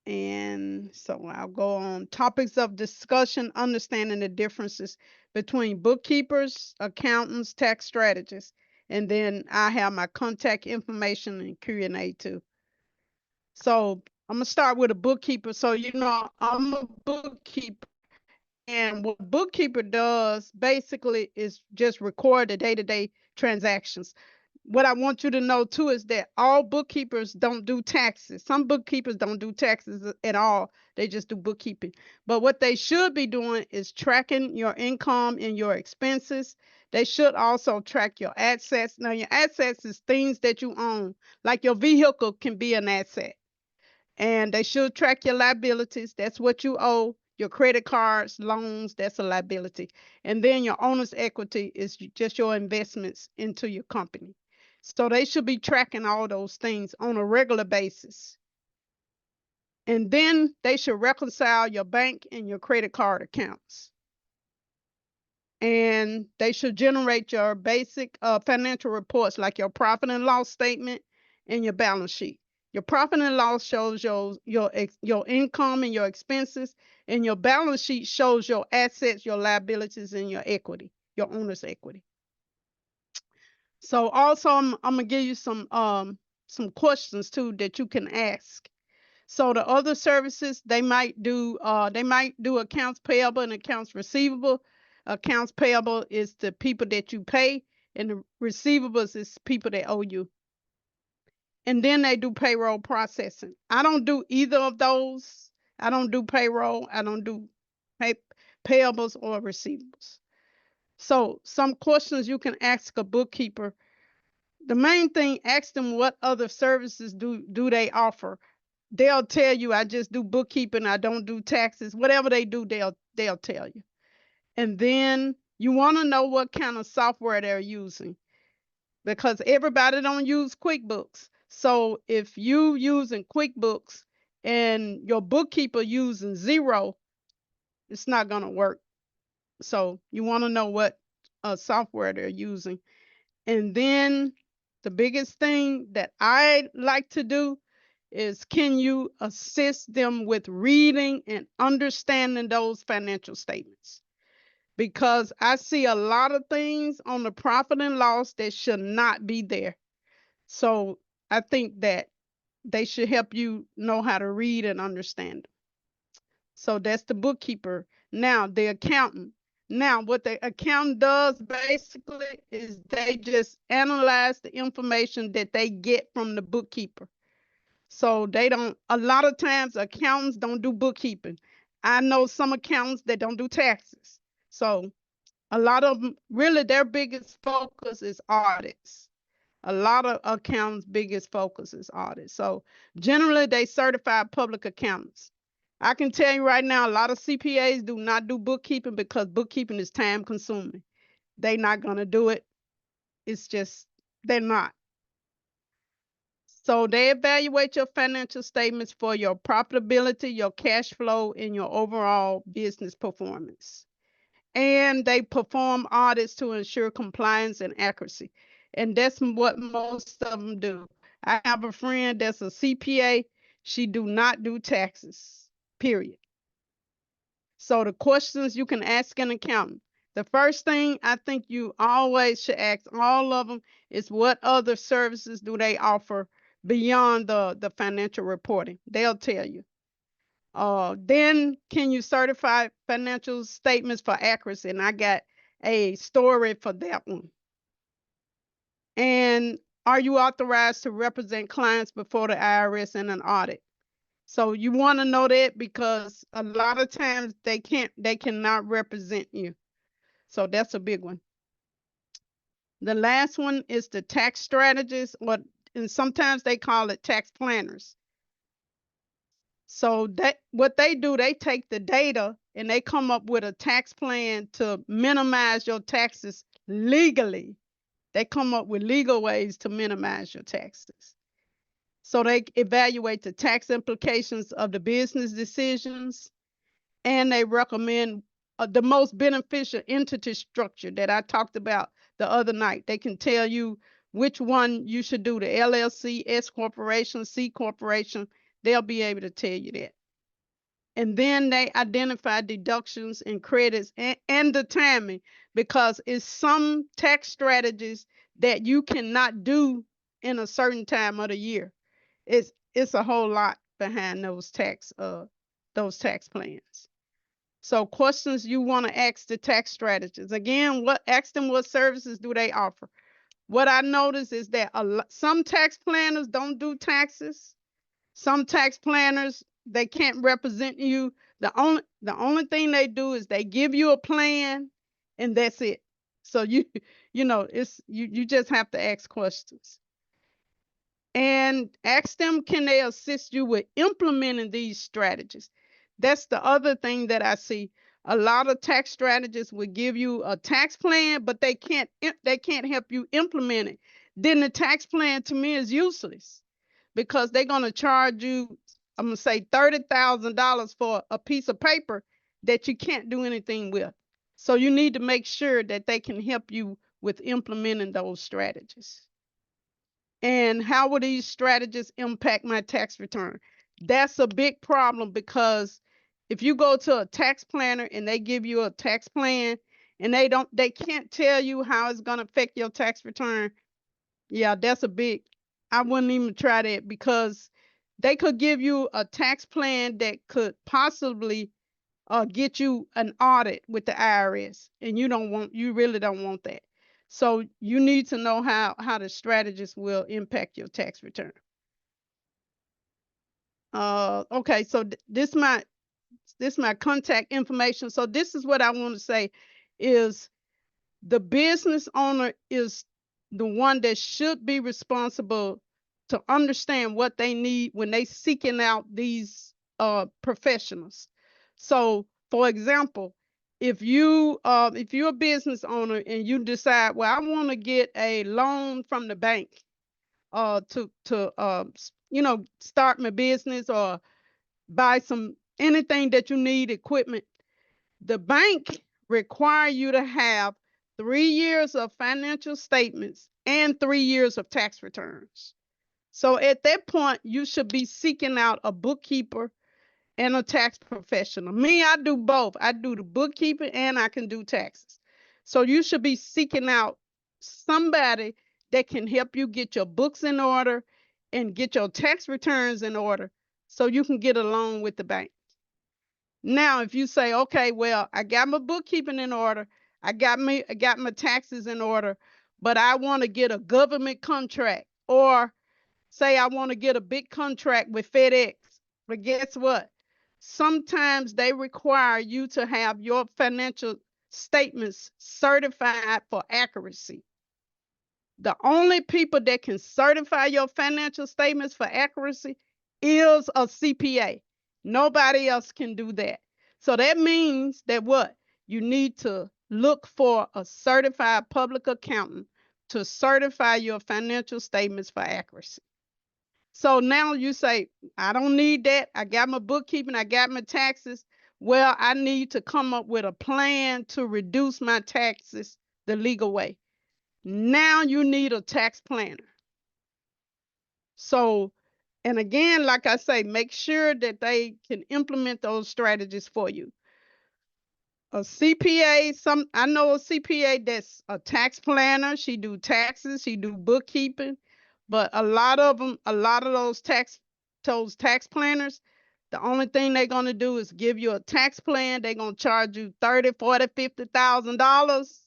And so I'll go on topics of discussion, understanding the differences between bookkeepers, accountants, tax strategists, and then I have my contact information and Q&A too. So I'm gonna start with a bookkeeper. So I'm a bookkeeper, and what a bookkeeper does basically is just record the day-to-day transactions. What I want you to know too is that all bookkeepers don't do taxes. Some bookkeepers don't do taxes at all. They just do bookkeeping. But what they should be doing is tracking your income and your expenses. They should also track your assets. Now, your assets is things that you own, like your vehicle can be an asset. And they should track your liabilities. That's what you owe. Your credit cards, loans, that's a liability. And then your owner's equity is just your investments into your company. So they should be tracking all those things on a regular basis. And then they should reconcile your bank and your credit card accounts. And they should generate your basic financial reports like your profit and loss statement and your balance sheet. Your profit and loss shows your income and your expenses, and your balance sheet shows your assets, your liabilities, and your equity, your owner's equity. So also I'm gonna give you some questions too that you can ask. So the other services, they might do accounts payable and accounts receivable. Accounts payable is the people that you pay, and the receivables is people that owe you. And then they do payroll processing. I don't do either of those. I don't do payroll. I don't do pay, payables or receivables. So some questions you can ask a bookkeeper. The main thing, ask them what other services do they offer. They'll tell you, I just do bookkeeping, I don't do taxes. Whatever they do, they'll tell you. And then you want to know what kind of software they're using, because everybody don't use QuickBooks. So if you using QuickBooks and your bookkeeper using Xero, it's not going to work. So you want to know what software they're using. And then the biggest thing that I like to do is, can you assist them with reading and understanding those financial statements? Because I see a lot of things on the profit and loss that should not be there. So I think that they should help you know how to read and understand. So that's the bookkeeper. Now, the accountant. Now, what the accountant does basically is they just analyze the information that they get from the bookkeeper. So they don't, a lot of times accountants don't do bookkeeping. I know some accountants that don't do taxes. So a lot of them, really their biggest focus is audits. A lot of accountants' biggest focus is audits. So generally they certify public accountants. I can tell you right now, a lot of CPAs do not do bookkeeping because bookkeeping is time consuming. They're not going to do it. It's just, they're not. So they evaluate your financial statements for your profitability, your cash flow, and your overall business performance. And they perform audits to ensure compliance and accuracy. And that's what most of them do. I have a friend that's a CPA. She do not do taxes, period. So the questions you can ask an accountant. The first thing I think you always should ask all of them is, what other services do they offer beyond the financial reporting? They'll tell you. Then can you certify financial statements for accuracy? And I got a story for that one. And are you authorized to represent clients before the IRS in an audit? So you want to know that, because a lot of times they cannot represent you. So that's a big one. The last one is the tax strategists, and sometimes they call it tax planners. So that what they do, they take the data and they come up with a tax plan to minimize your taxes legally. They come up with legal ways to minimize your taxes. So they evaluate the tax implications of the business decisions, and they recommend the most beneficial entity structure that I talked about the other night. They can tell you which one you should do, the LLC, S corporation, C corporation. They'll be able to tell you that. And then they identify deductions and credits and the timing, because it's some tax strategies that you cannot do in a certain time of the year. It's a whole lot behind those tax plans. So questions you want to ask the tax strategists. Again, ask them what services do they offer. What I notice is that some tax planners don't do taxes. Some tax planners, they can't represent you. The only thing they do is they give you a plan, and that's it. So you just have to ask questions. And ask them, can they assist you with implementing these strategies? That's the other thing that I see. A lot of tax strategists will give you a tax plan, but they can't help you implement it. Then the tax plan to me is useless, because they're going to charge you, I'm going to say $30,000 for a piece of paper that you can't do anything with. So you need to make sure that they can help you with implementing those strategies. And how will these strategies impact my tax return? That's a big problem, because if you go to a tax planner and they give you a tax plan and they can't tell you how it's going to affect your tax return, Yeah, that's a big, I wouldn't even try that because they could give you a tax plan that could possibly get you an audit with the IRS, and you really don't want that. So you need to know how the strategist will impact your tax return. Okay, so this my contact information. So this is what I want to say is the business owner is the one that should be responsible to understand what they need when they seeking out these professionals. So for example, if you're a business owner and you decide, well, I want to get a loan from the bank to start my business or buy anything that you need, equipment, the bank require you to have 3 years of financial statements and 3 years of tax returns. So at that point, you should be seeking out a bookkeeper and a tax professional. Me, I do both. I do the bookkeeping and I can do taxes. So you should be seeking out somebody that can help you get your books in order and get your tax returns in order so you can get a loan with the bank. Now, if you say, okay, well, I got my bookkeeping in order, I got my taxes in order, but I want to get a government contract, or say I want to get a big contract with FedEx. But guess what? Sometimes they require you to have your financial statements certified for accuracy. The only people that can certify your financial statements for accuracy is a CPA. Nobody else can do that. So that means that what? You need to look for a certified public accountant to certify your financial statements for accuracy. So now you say, I don't need that. I got my bookkeeping, I got my taxes. Well, I need to come up with a plan to reduce my taxes the legal way. Now you need a tax planner. So, and again, like I say, make sure that they can implement those strategies for you. A CPA, I know a CPA that's a tax planner. She do taxes, she do bookkeeping, but a lot of those tax planners, the only thing they're gonna do is give you a tax plan. They're gonna charge you $30,000, $40,000, $50,000,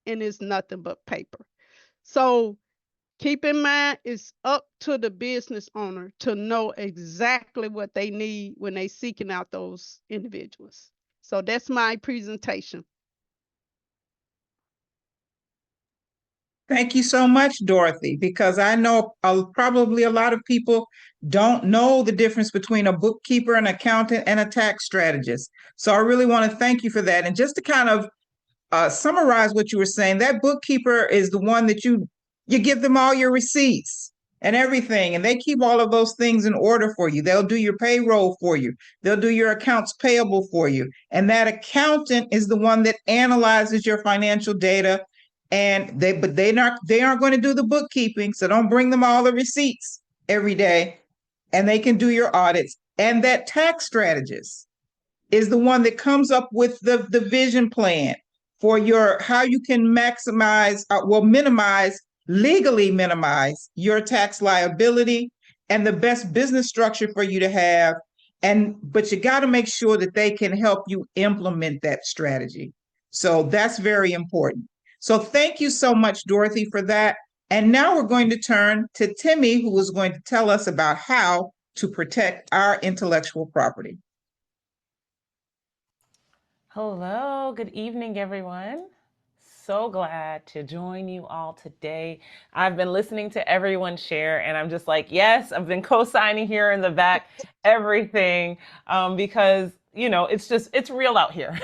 and it's nothing but paper. So keep in mind, it's up to the business owner to know exactly what they need when they seeking out those individuals. So that's my presentation. Thank you so much, Dorothy, because I know probably a lot of people don't know the difference between a bookkeeper, an accountant, and a tax strategist. So I really want to thank you for that. And just to kind of summarize what you were saying, that bookkeeper is the one that you give them all your receipts and everything, and they keep all of those things in order for you. They'll do your payroll for you. They'll do your accounts payable for you. And that accountant is the one that analyzes your financial data. And they aren't going to do the bookkeeping, so don't bring them all the receipts every day. And they can do your audits. And that tax strategist is the one that comes up with the vision plan for how you can legally minimize your tax liability and the best business structure for you to have. But you got to make sure that they can help you implement that strategy. So that's very important. So thank you so much, Dorothy, for that. And now we're going to turn to Timmy, who is going to tell us about how to protect our intellectual property. Hello, good evening, everyone. So glad to join you all today. I've been listening to everyone share, and I'm just like, yes, I've been co-signing here in the back, everything, because it's real out here.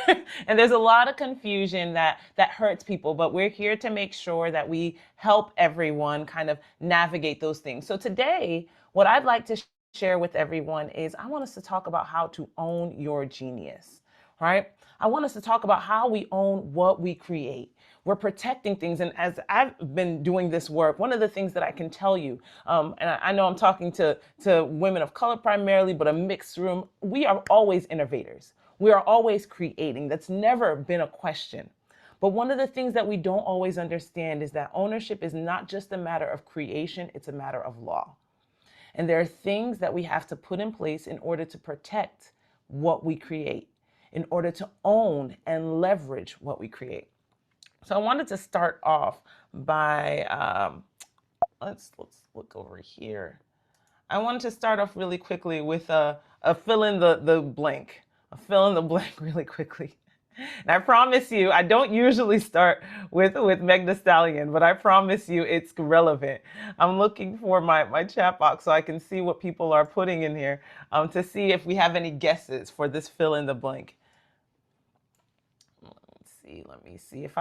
And there's a lot of confusion that hurts people, but we're here to make sure that we help everyone kind of navigate those things. So today, what I'd like to share with everyone is I want us to talk about how to own your genius, right? I want us to talk about how we own what we create. We're protecting things. And as I've been doing this work, one of the things that I can tell you, and I know I'm talking to women of color primarily, but a mixed room, we are always innovators. We are always creating. That's never been a question. But one of the things that we don't always understand is that ownership is not just a matter of creation, it's a matter of law. And there are things that we have to put in place in order to protect what we create, in order to own and leverage what we create. So I wanted to start off by, let's look over here. I wanted to start off really quickly with a fill in the blank, a fill in the blank really quickly. And I promise you, I don't usually start with Meg Thee Stallion, but I promise you it's relevant. I'm looking for my chat box so I can see what people are putting in here to see if we have any guesses for this fill in the blank. Let me see if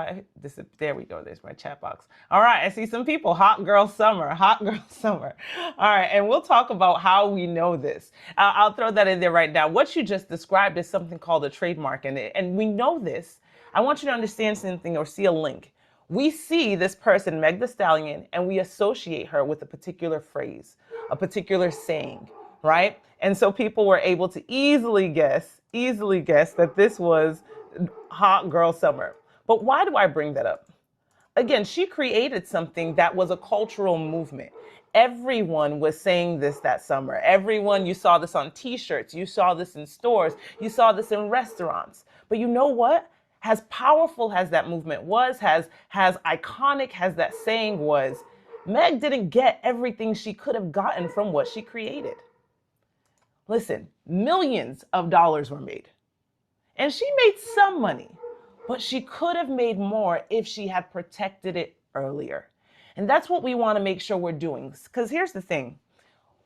there we go. There's my chat box. All right, I see some people. Hot girl summer, hot girl summer. All right, and we'll talk about how we know this. I'll throw that in there right now. What you just described is something called a trademark, and we know this. I want you to understand something or see a link. We see this person, Meg Thee Stallion, and we associate her with a particular phrase, a particular saying, right? And so people were able to easily guess that this was hot girl summer. But why do I bring that up? Again, she created something that was a cultural movement. Everyone was saying this that summer. Everyone, you saw this on t-shirts, you saw this in stores, you saw this in restaurants. But you know what? As powerful as that movement was, as iconic as that saying was, Meg didn't get everything she could have gotten from what she created. Listen, millions of dollars were made. And she made some money, but she could have made more if she had protected it earlier. And that's what we want to make sure we're doing. Because here's the thing.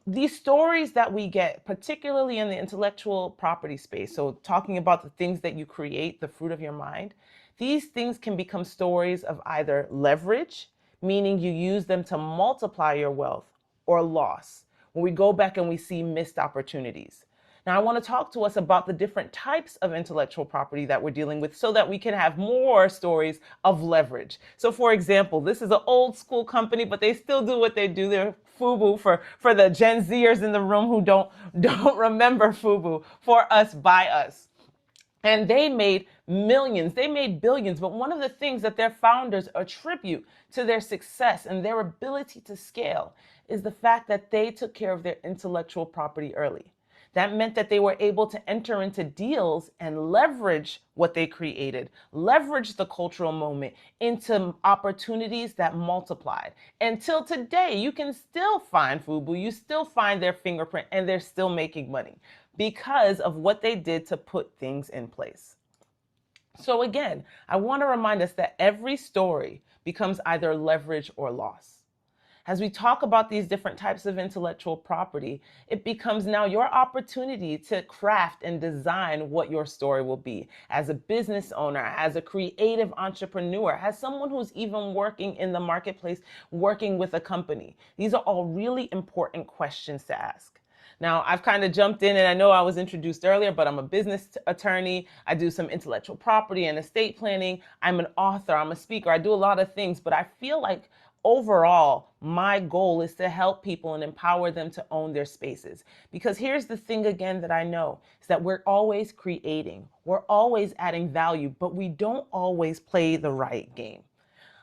These stories that we get, particularly in the intellectual property space, so talking about the things that you create, the fruit of your mind, these things can become stories of either leverage, meaning you use them to multiply your wealth, or loss, when we go back and we see missed opportunities. Now, I want to talk to us about the different types of intellectual property that we're dealing with so that we can have more stories of leverage. So, for example, this is an old school company, but they still do what they do. They're FUBU for the Gen Zers in the room who don't remember FUBU, for us, by us. And they made millions, they made billions. But one of the things that their founders attribute to their success and their ability to scale is the fact that they took care of their intellectual property early. That meant that they were able to enter into deals and leverage what they created, leverage the cultural moment into opportunities that multiplied. Until today, you can still find FUBU, you still find their fingerprint, and they're still making money because of what they did to put things in place. So again, I want to remind us that every story becomes either leverage or loss. As we talk about these different types of intellectual property, it becomes now your opportunity to craft and design what your story will be as a business owner, as a creative entrepreneur, as someone who's even working in the marketplace, working with a company. These are all really important questions to ask. Now, I've kind of jumped in, and I know I was introduced earlier, but I'm a business attorney. I do some intellectual property and estate planning. I'm an author. I'm a speaker. I do a lot of things, but I feel like overall, my goal is to help people and empower them to own their spaces. Because here's the thing again that I know is that we're always creating, we're always adding value, but we don't always play the right game.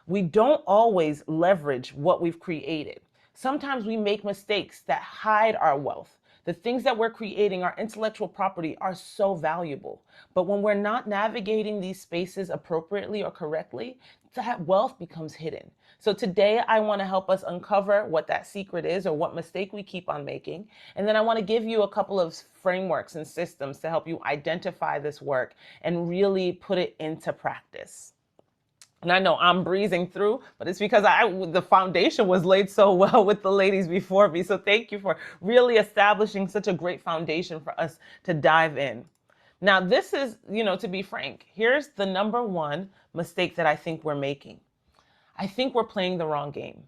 We don't always leverage what we've created. Sometimes we make mistakes that hide our wealth. The things that we're creating, our intellectual property, are so valuable. But when we're not navigating these spaces appropriately or correctly, that wealth becomes hidden. So today I want to help us uncover what that secret is or what mistake we keep on making. And then I want to give you a couple of frameworks and systems to help you identify this work and really put it into practice. And I know I'm breezing through, but it's because the foundation was laid so well with the ladies before me. So thank you for really establishing such a great foundation for us to dive in. Now, this is, to be frank, here's the number one mistake that I think we're making. I think we're playing the wrong game.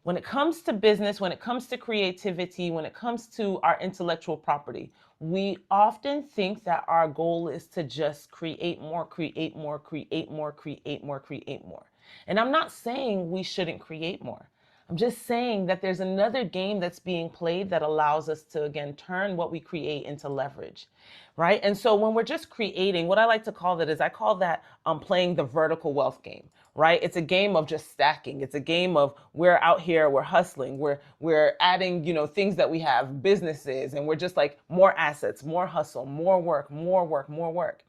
When it comes to business, when it comes to creativity, when it comes to our intellectual property, we often think that our goal is to just create more, create more, create more, create more, create more. And I'm not saying we shouldn't create more. I'm just saying that there's another game that's being played that allows us to, again, turn what we create into leverage, right? And so when we're just creating, what I like to call that is I call that playing the vertical wealth game, right? It's a game of just stacking. It's a game of we're out here, we're hustling, we're adding, things that we have, businesses, and we're just like more assets, more hustle, more work, more work, more work.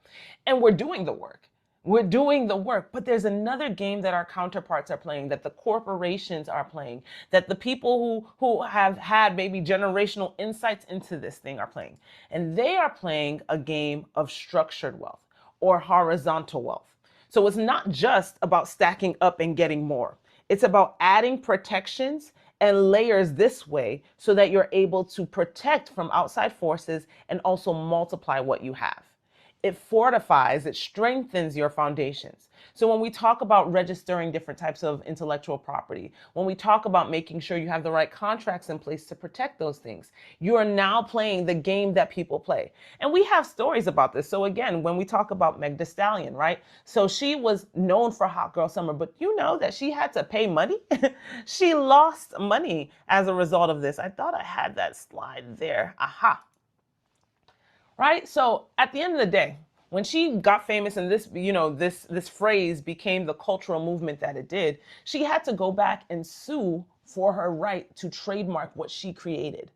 And we're doing the work. We're doing the work, but there's another game that our counterparts are playing, that the corporations are playing, that the people who have had maybe generational insights into this thing are playing. And they are playing a game of structured wealth or horizontal wealth. So it's not just about stacking up and getting more. It's about adding protections and layers this way so that you're able to protect from outside forces and also multiply what you have. It fortifies, it strengthens your foundations. So when we talk about registering different types of intellectual property, when we talk about making sure you have the right contracts in place to protect those things, you are now playing the game that people play. And we have stories about this. So again, when we talk about Meg Thee Stallion, right? So she was known for Hot Girl Summer, but you know that she had to pay money. She lost money as a result of this. I thought I had that slide there. Aha. Right? So at the end of the day, when she got famous and this, this phrase became the cultural movement that it did, she had to go back and sue for her right to trademark what she created.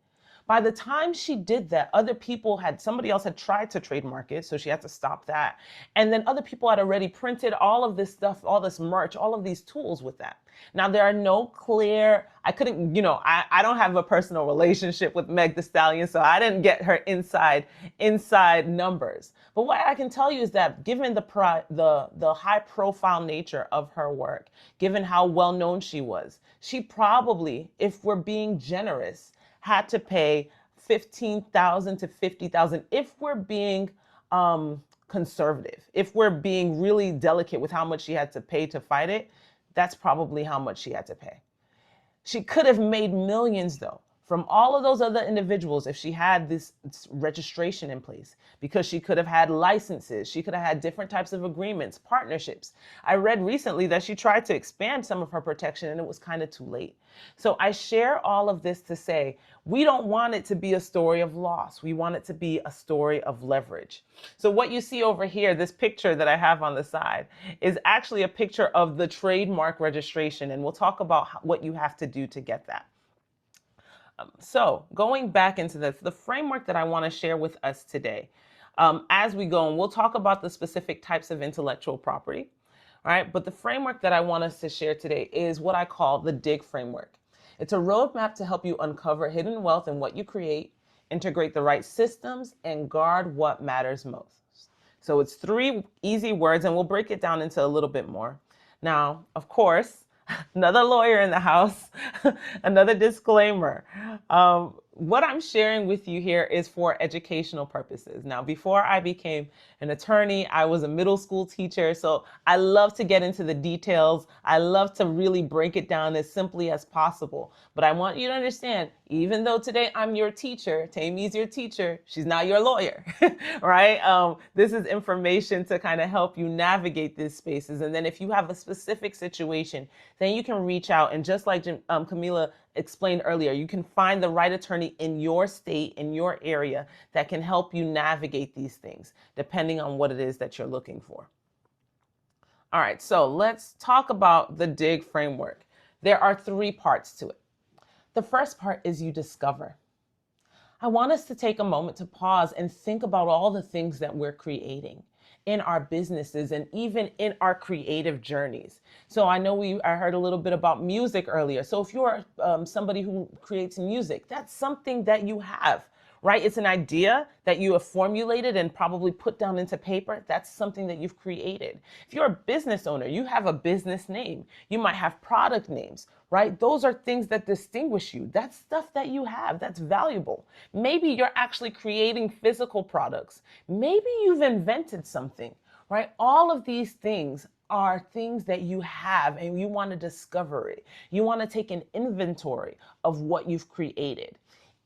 By the time she did that, somebody else had tried to trademark it, so she had to stop that. And then other people had already printed all of this stuff, all this merch, all of these tools with that. Now, there are no clear, I don't have a personal relationship with Meg Thee Stallion, so I didn't get her inside numbers. But what I can tell you is that given the high profile nature of her work, given how well known she was, she probably, if we're being generous, had to pay $15,000 to $50,000 if we're being conservative. If we're being really delicate with how much she had to pay to fight it, that's probably how much she had to pay. She could have made millions, though, from all of those other individuals if she had this registration in place, because she could have had licenses. She could have had different types of agreements, partnerships. I read recently that she tried to expand some of her protection and it was kind of too late. So I share all of this to say, we don't want it to be a story of loss. We want it to be a story of leverage. So what you see over here, this picture that I have on the side, is actually a picture of the trademark registration. And we'll talk about what you have to do to get that. So going back into this, the framework that I want to share with us today, as we go, and we'll talk about the specific types of intellectual property, all right? But the framework that I want us to share today is what I call the DIG framework. It's a roadmap to help you uncover hidden wealth in what you create, integrate the right systems, and guard what matters most. So it's 3 easy words, and we'll break it down into a little bit more. Now, of course, another lawyer in the house, another disclaimer. What I'm sharing with you here is for educational purposes. Now, before I became an attorney, I was a middle school teacher. So I love to get into the details. I love to really break it down as simply as possible. But I want you to understand, even though today I'm your teacher, Tammy's your teacher, she's not your lawyer, right? This is information to kind of help you navigate these spaces. And then if you have a specific situation, then you can reach out. And just like Camila explained earlier, you can find the right attorney in your state, in your area, that can help you navigate these things, depending on what it is that you're looking for. All right, so let's talk about the DIG framework. There are 3 parts to it. The first part is you discover. I want us to take a moment to pause and think about all the things that we're creating in our businesses and even in our creative journeys. So I know I heard a little bit about music earlier. So if you're somebody who creates music, that's something that you have, right? It's an idea that you have formulated and probably put down into paper. That's something that you've created. If you're a business owner, you have a business name. You might have product names, right? Those are things that distinguish you. That's stuff that you have that's valuable. Maybe you're actually creating physical products. Maybe you've invented something, right? All of these things are things that you have and you want to discover it. You want to take an inventory of what you've created.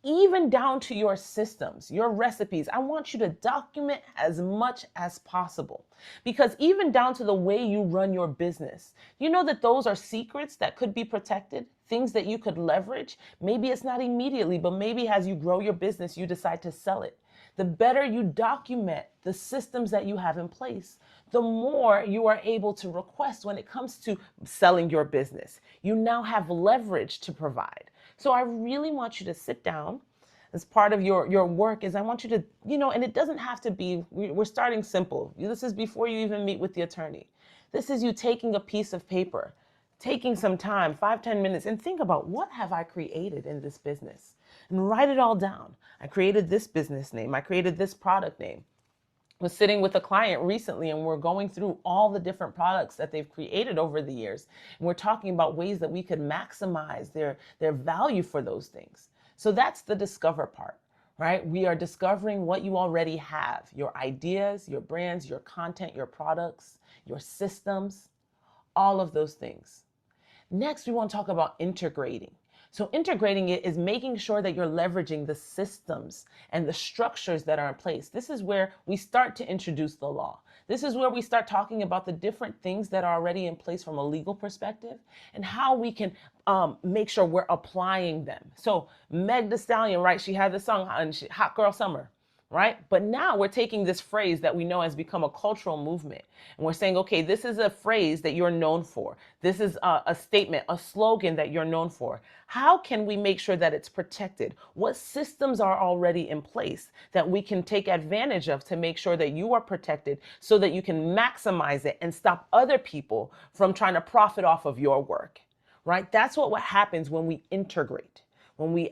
even down to your systems, your recipes. I want you to document as much as possible, because even down to the way you run your business, you know that those are secrets that could be protected, things that you could leverage. Maybe it's not immediately, but maybe as you grow your business, you decide to sell it. The better you document the systems that you have in place, the more you are able to request when it comes to selling your business. You now have leverage to provide. So I really want you to sit down. As part of your work is I want you to, and it doesn't have to be, we're starting simple. This is before you even meet with the attorney. This is you taking a piece of paper, taking some time, 5-10 minutes, and think about, what have I created in this business? And write it all down. I created this business name. I created this product name. Was sitting with a client recently, and we're going through all the different products that they've created over the years. And we're talking about ways that we could maximize their value for those things. So that's the discover part, right? We are discovering what you already have, your ideas, your brands, your content, your products, your systems, all of those things. Next, we want to talk about integrating. So integrating it is making sure that you're leveraging the systems and the structures that are in place. This is where we start to introduce the law. This is where we start talking about the different things that are already in place from a legal perspective and how we can make sure we're applying them. So Meg Thee Stallion, right? She had the song Hot Girl Summer, right? But now we're taking this phrase that we know has become a cultural movement, and we're saying, okay, this is a phrase that you're known for. This is a statement, a slogan that you're known for. How can we make sure that it's protected? What systems are already in place that we can take advantage of to make sure that you are protected so that you can maximize it and stop other people from trying to profit off of your work, right? That's what happens when we integrate. When we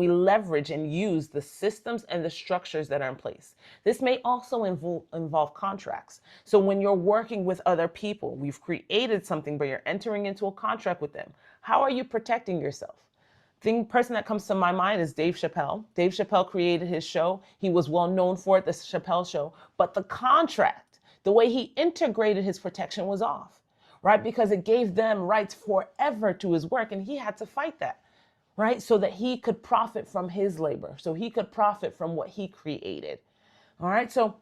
leverage and use the systems and the structures that are in place. This may also involve contracts. So when you're working with other people, we've created something, but you're entering into a contract with them. How are you protecting yourself? The person that comes to my mind is Dave Chappelle. Dave Chappelle created his show. He was well known for it, the Chappelle Show. But the contract, the way he integrated his protection was off, right? Because it gave them rights forever to his work, and he had to fight that, right? So that he could profit from his labor, so he could profit from what he created. All right, so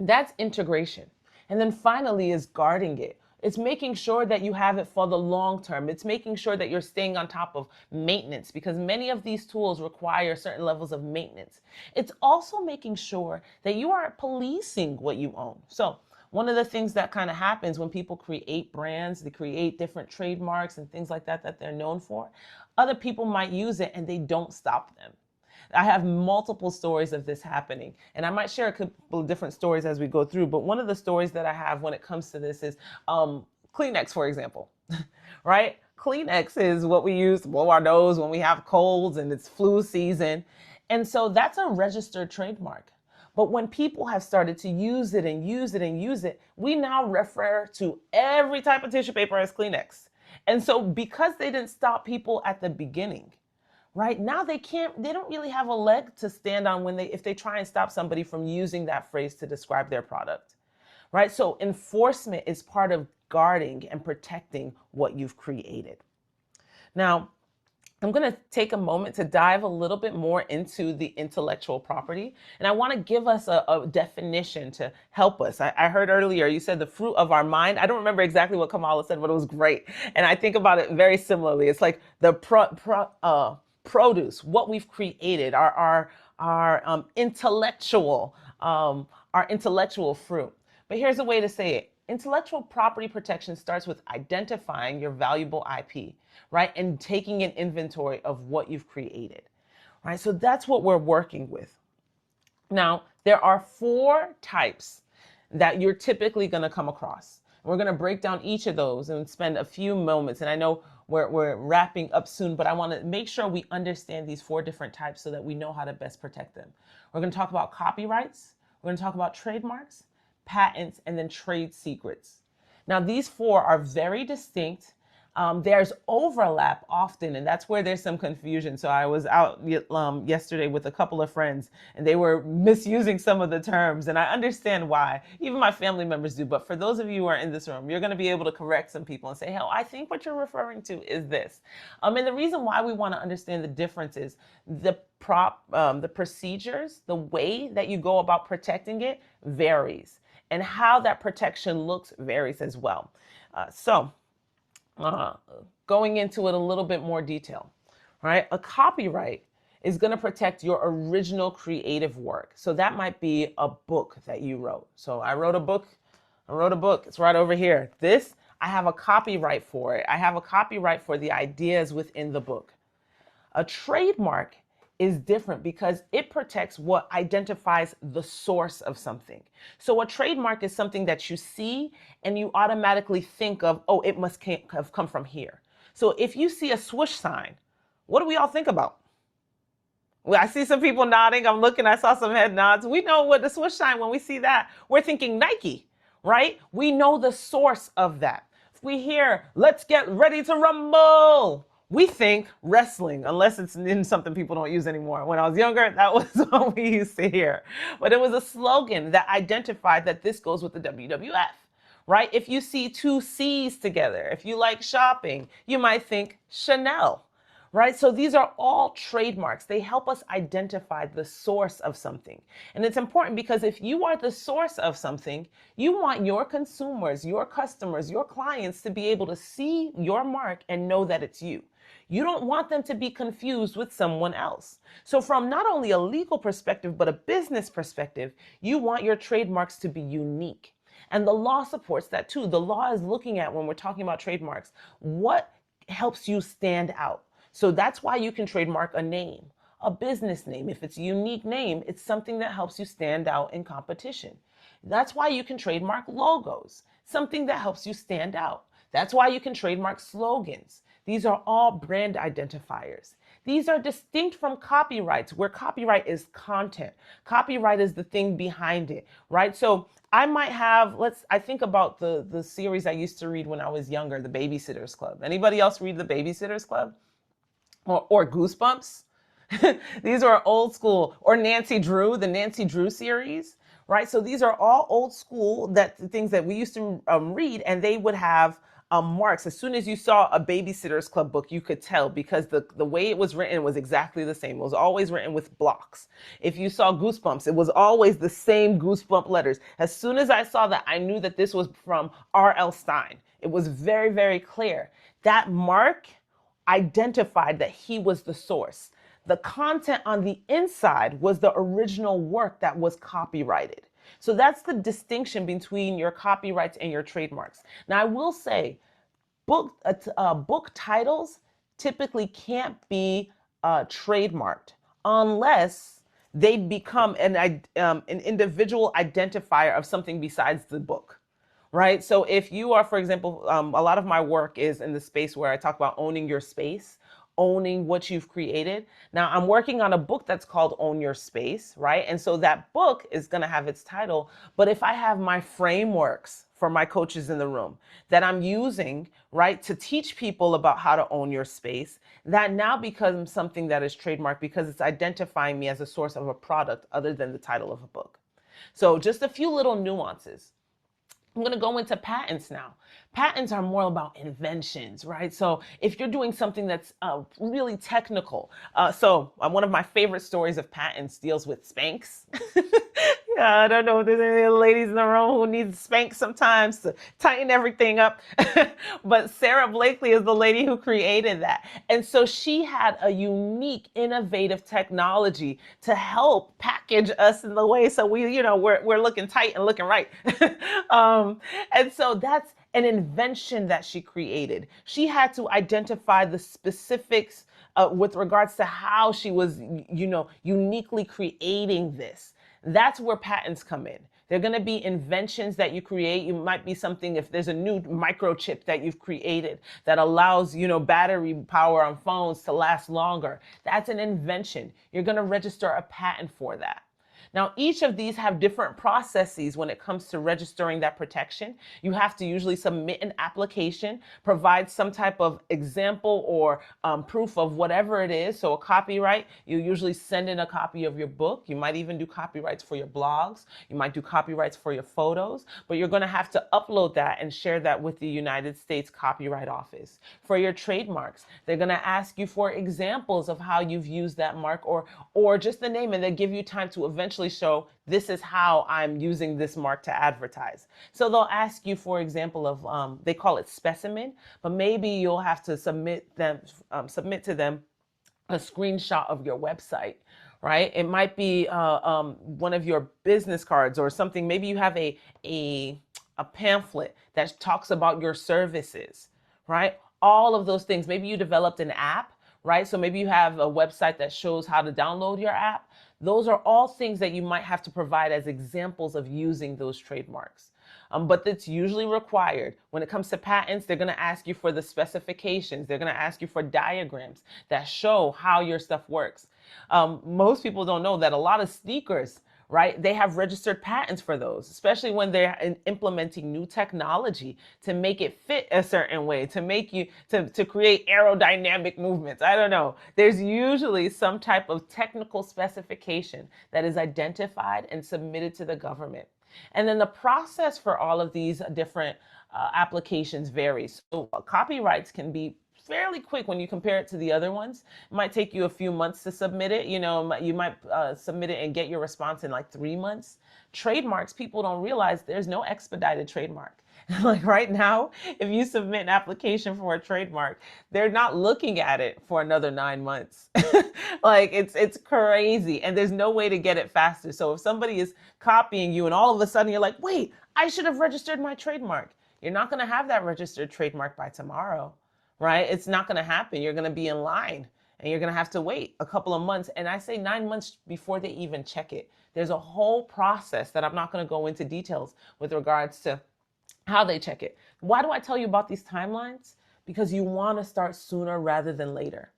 that's integration. And then finally is guarding it. It's making sure that you have it for the long term. It's making sure that you're staying on top of maintenance, because many of these tools require certain levels of maintenance. It's also making sure that you are policing what you own. So one of the things that kind of happens when people create brands, they create different trademarks and things like that that they're known for, other people might use it and they don't stop them. I have multiple stories of this happening, and I might share a couple of different stories as we go through, but one of the stories that I have when it comes to this is Kleenex, for example, right? Kleenex is what we use to blow our nose when we have colds and it's flu season. And so that's a registered trademark. But when people have started to use it and use it and use it, we now refer to every type of tissue paper as Kleenex. And so because they didn't stop people at the beginning, right, now they don't really have a leg to stand on if they try and stop somebody from using that phrase to describe their product, right? So enforcement is part of guarding and protecting what you've created. Now, I'm going to take a moment to dive a little bit more into the intellectual property. And I want to give us a definition to help us. I heard earlier, you said the fruit of our mind. I don't remember exactly what Kamala said, but it was great. And I think about it very similarly. It's like the produce, what we've created, our intellectual fruit. But here's a way to say it. Intellectual property protection starts with identifying your valuable IP, right? And taking an inventory of what you've created, right? So that's what we're working with. Now, there are 4 types that you're typically going to come across. We're going to break down each of those and spend a few moments. And I know we're wrapping up soon, but I want to make sure we understand these 4 different types so that we know how to best protect them. We're going to talk about copyrights. We're going to talk about trademarks, patents, and then trade secrets. Now, these 4 are very distinct. there's overlap often, and that's where there's some confusion. So I was out yesterday with a couple of friends, and they were misusing some of the terms, and I understand why. Even my family members do. But for those of you who are in this room, you're going to be able to correct some people and say, "Hell, I think what you're referring to is this." And the reason why we want to understand the difference is the procedures, the way that you go about protecting it varies, and how that protection looks varies as well. Going into it a little bit more detail, right? A copyright is going to protect your original creative work. So that might be a book that you wrote. So I wrote a book. It's right over here. This, I have a copyright for it. I have a copyright for the ideas within the book. A trademark is different because it protects what identifies the source of something. So a trademark is something that you see and you automatically think of, oh, it must have come from here. So if you see a swoosh sign, what do we all think about? Well, I see some people nodding. I'm looking, I saw some head nods. We know what the swoosh sign, when we see that, we're thinking Nike, right? We know the source of that. If we hear, let's get ready to rumble, we think wrestling, unless it's in something people don't use anymore. When I was younger, that was what we used to hear. But it was a slogan that identified that this goes with the WWF, right? If you see two C's together, if you like shopping, you might think Chanel, right? So these are all trademarks. They help us identify the source of something. And it's important because if you are the source of something, you want your consumers, your customers, your clients to be able to see your mark and know that it's you. You don't want them to be confused with someone else. So from not only a legal perspective, but a business perspective, you want your trademarks to be unique. And the law supports that too. The law is looking at, when we're talking about trademarks, what helps you stand out. So that's why you can trademark a name, a business name. If it's a unique name, it's something that helps you stand out in competition. That's why you can trademark logos, something that helps you stand out. That's why you can trademark slogans. These are all brand identifiers. These are distinct from copyrights, where copyright is content. Copyright is the thing behind it, right? So I might have, I think about the series I used to read when I was younger, The Babysitter's Club. Anybody else read The Babysitter's Club? Or Goosebumps? These are old school. Or Nancy Drew, the Nancy Drew series, right? So these are all old school things that we used to read, and they would have marks. As soon as you saw a Babysitter's Club book, you could tell, because the way it was written was exactly the same. It was always written with blocks. If you saw Goosebumps, it was always the same Goosebump letters. As soon as I saw that, I knew that this was from R.L. Stine. It was very, very clear. That mark identified that he was the source. The content on the inside was the original work that was copyrighted. So that's the distinction between your copyrights and your trademarks. Now, I will say, book titles typically can't be trademarked unless they become an individual identifier of something besides the book. Right? So if you are, for example, a lot of my work is in the space where I talk about owning your space, owning what you've created. Now I'm working on a book that's called Own Your Space, right? And so that book is going to have its title. But if I have my frameworks for my coaches in the room that I'm using, right, to teach people about how to own your space, that now becomes something that is trademarked because it's identifying me as a source of a product other than the title of a book. So just a few little nuances. I'm going to go into patents now. Patents are more about inventions, right? So if you're doing something that's really technical. One of my favorite stories of patents deals with Spanx. Yeah, I don't know if there's any ladies in the room who need Spanx sometimes to tighten everything up. But Sarah Blakely is the lady who created that. And so she had a unique, innovative technology to help package us in the way so we're looking tight and looking right. And so that's an invention that she created. She had to identify the specifics with regards to how she was, uniquely creating this. That's where patents come in. They're going to be inventions that you create. You might be something, if there's a new microchip that you've created that allows, battery power on phones to last longer. That's an invention. You're going to register a patent for that. Now, each of these have different processes when it comes to registering that protection. You have to usually submit an application, provide some type of example or proof of whatever it is. So a copyright, you usually send in a copy of your book. You might even do copyrights for your blogs. You might do copyrights for your photos, but you're going to have to upload that and share that with the United States Copyright Office. For your trademarks, they're going to ask you for examples of how you've used that mark or just the name, and they give you time to eventually show this is how I'm using this mark to advertise. So they'll ask you, for example, of they call it specimen, but maybe you'll have to submit to them a screenshot of your website, right? It might be one of your business cards or something. Maybe you have a pamphlet that talks about your services, right? All of those things. Maybe you developed an app, right? So maybe you have a website that shows how to download your app. Those are all things that you might have to provide as examples of using those trademarks. But that's usually required. When it comes to patents, they're going to ask you for the specifications. They're going to ask you for diagrams that show how your stuff works. Most people don't know that a lot of sneakers, right, they have registered patents for those, especially when they're implementing new technology to make it fit a certain way, to make you, to create aerodynamic movements. I don't know. There's usually some type of technical specification that is identified and submitted to the government. And then the process for all of these different applications varies. So copyrights can be fairly quick when you compare it to the other ones. It might take you a few months to submit it. You know, you might submit it and get your response in like 3 months. Trademarks, people don't realize there's no expedited trademark. Like right now, if you submit an application for a trademark, they're not looking at it for another 9 months. Like it's crazy, and there's no way to get it faster. So if somebody is copying you and all of a sudden you're like, wait, I should have registered my trademark. You're not going to have that registered trademark by tomorrow, right? It's not going to happen. You're going to be in line and you're going to have to wait a couple of months. And I say 9 months before they even check it. There's a whole process that I'm not going to go into details with regards to how they check it. Why do I tell you about these timelines? Because you want to start sooner rather than later.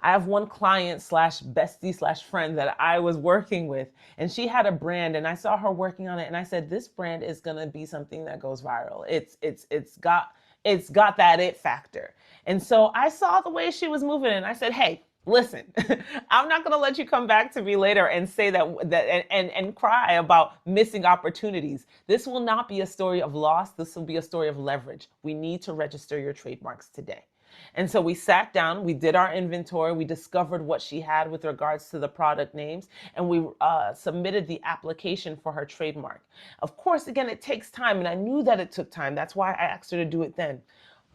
I have one client slash bestie slash friend that I was working with, and she had a brand, and I saw her working on it, and I said, this brand is going to be something that goes viral. It's got that it factor. And so I saw the way she was moving, and I said, hey, listen, I'm not going to let you come back to me later and say that and cry about missing opportunities. This will not be a story of loss. This will be a story of leverage. We need to register your trademarks today. And so we sat down, we did our inventory, we discovered what she had with regards to the product names, and we submitted the application for her trademark. Of course, again, it takes time, and I knew that it took time. That's why I asked her to do it then.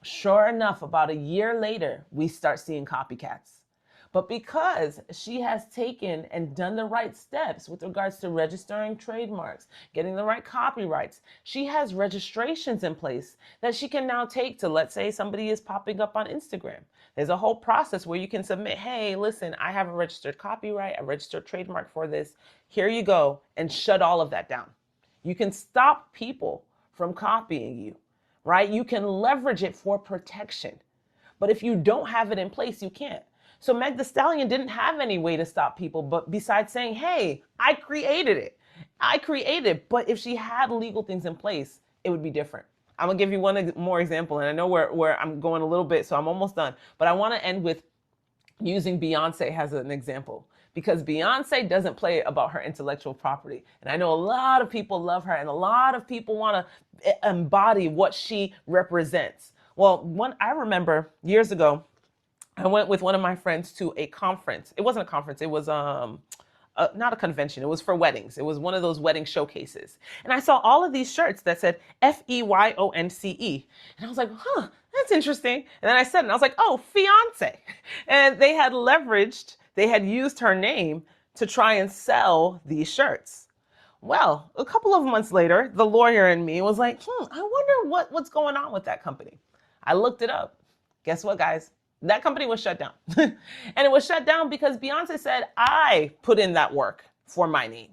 Sure enough, about a year later, we start seeing copycats. But because she has taken and done the right steps with regards to registering trademarks, getting the right copyrights, she has registrations in place that she can now take to, let's say somebody is popping up on Instagram. There's a whole process where you can submit, hey, listen, I have a registered copyright, a registered trademark for this. Here you go, and shut all of that down. You can stop people from copying you, right? You can leverage it for protection. But if you don't have it in place, you can't. So Meg Thee Stallion didn't have any way to stop people, but besides saying, hey, I created it. But if she had legal things in place, it would be different. I'm gonna give you one more example, and I know where I'm going a little bit, so I'm almost done. But I wanna end with using Beyonce as an example, because Beyonce doesn't play about her intellectual property. And I know a lot of people love her, and a lot of people wanna embody what she represents. Well, I remember years ago, I went with one of my friends to a conference. It wasn't a conference. It was not a convention. It was for weddings. It was one of those wedding showcases. And I saw all of these shirts that said FEYONCE. And I was like, huh, that's interesting. And then I said it, and I was like, oh, fiance. And they had used her name to try and sell these shirts. Well, a couple of months later, the lawyer in me was like, I wonder what's going on with that company. I looked it up. Guess what, guys? That company was shut down. And it was shut down because Beyonce said, I put in that work for my name.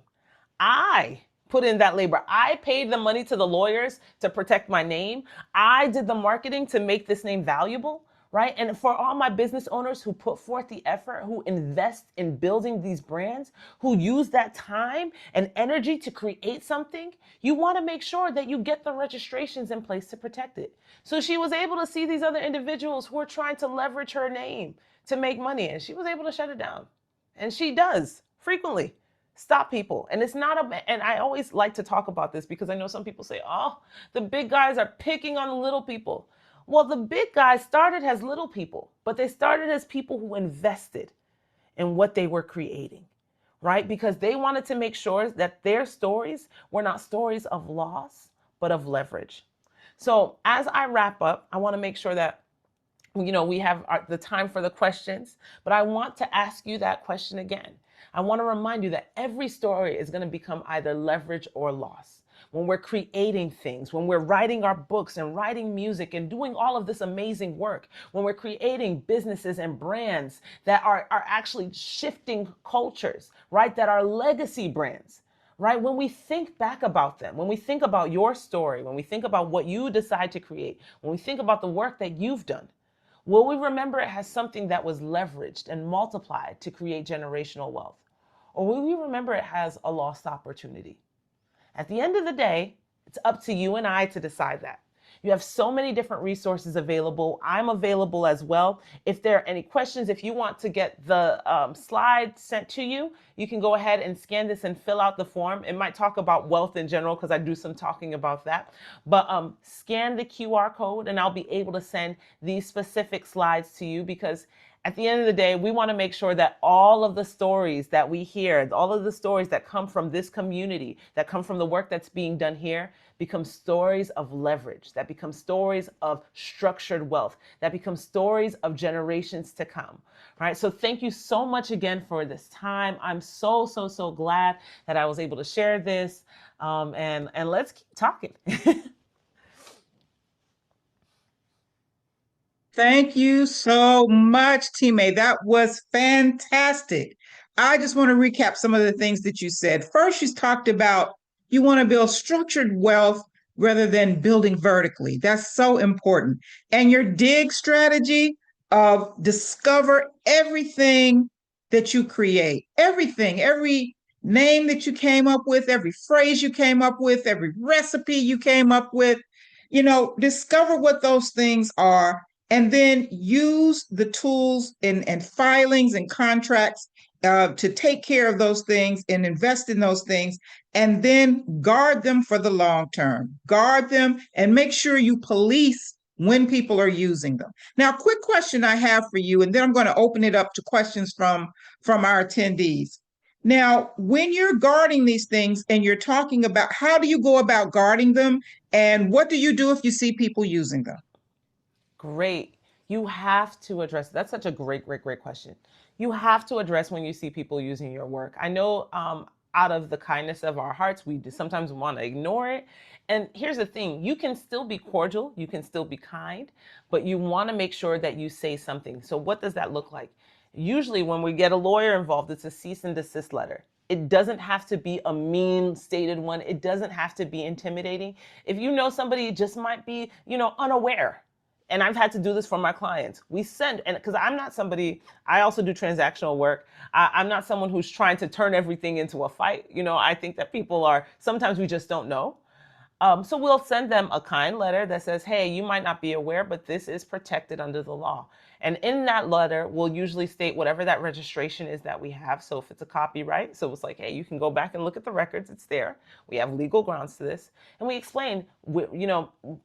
I put in that labor. I paid the money to the lawyers to protect my name. I did the marketing to make this name valuable, right? And for all my business owners who put forth the effort, who invest in building these brands, who use that time and energy to create something, you want to make sure that you get the registrations in place to protect it. So she was able to see these other individuals who are trying to leverage her name to make money, and she was able to shut it down. And she does frequently stop people. And it's not and I always like to talk about this because I know some people say, oh, the big guys are picking on the little people. Well, the big guys started as little people, but they started as people who invested in what they were creating, right? Because they wanted to make sure that their stories were not stories of loss, but of leverage. So as I wrap up, I want to make sure that we have the time for the questions, but I want to ask you that question again. I want to remind you that every story is going to become either leverage or loss. When we're creating things, when we're writing our books and writing music and doing all of this amazing work, when we're creating businesses and brands that are actually shifting cultures, right? That are legacy brands, right? When we think back about them, when we think about your story, when we think about what you decide to create, when we think about the work that you've done, will we remember it has something that was leveraged and multiplied to create generational wealth? Or will we remember it has a lost opportunity? At the end of the day, it's up to you and I to decide that. You have so many different resources available. I'm available as well. If there are any questions, if you want to get the slide sent to you, you can go ahead and scan this and fill out the form. It might talk about wealth in general because I do some talking about that. But scan the QR code and I'll be able to send these specific slides to you, because at the end of the day, we want to make sure that all of the stories that we hear, all of the stories that come from this community, that come from the work that's being done here, become stories of leverage, that become stories of structured wealth, that become stories of generations to come, right? So thank you so much again for this time. I'm so, so, so glad that I was able to share this, and let's keep talking. Thank you so much, teammate. That was fantastic. I just want to recap some of the things that you said. First, you talked about you want to build structured wealth rather than building vertically. That's so important. And your dig strategy of discover everything that you create, everything, every name that you came up with, every phrase you came up with, every recipe you came up with, discover what those things are, and then use the tools and filings and contracts to take care of those things and invest in those things, and then guard them for the long term. Guard them and make sure you police when people are using them. Now, quick question I have for you, and then I'm going to open it up to questions from our attendees. Now, when you're guarding these things and you're talking about how do you go about guarding them, and what do you do if you see people using them? Great. You have to address, that's such a great question. You have to address when you see people using your work. I know out of the kindness of our hearts, we sometimes want to ignore it. And here's the thing, you can still be cordial, you can still be kind, but you want to make sure that you say something. So what does that look like? Usually when we get a lawyer involved, it's a cease and desist letter. It doesn't have to be a mean stated one. It doesn't have to be intimidating. If you know somebody just might be, unaware, and I've had to do this for my clients. We send, and because I'm not somebody, I also do transactional work. I'm not someone who's trying to turn everything into a fight. I think that people are, sometimes we just don't know. So we'll send them a kind letter that says, hey, you might not be aware, but this is protected under the law. And in that letter, we'll usually state whatever that registration is that we have. So if it's a copyright, so it's like, hey, you can go back and look at the records. It's there. We have legal grounds to this. And we explain,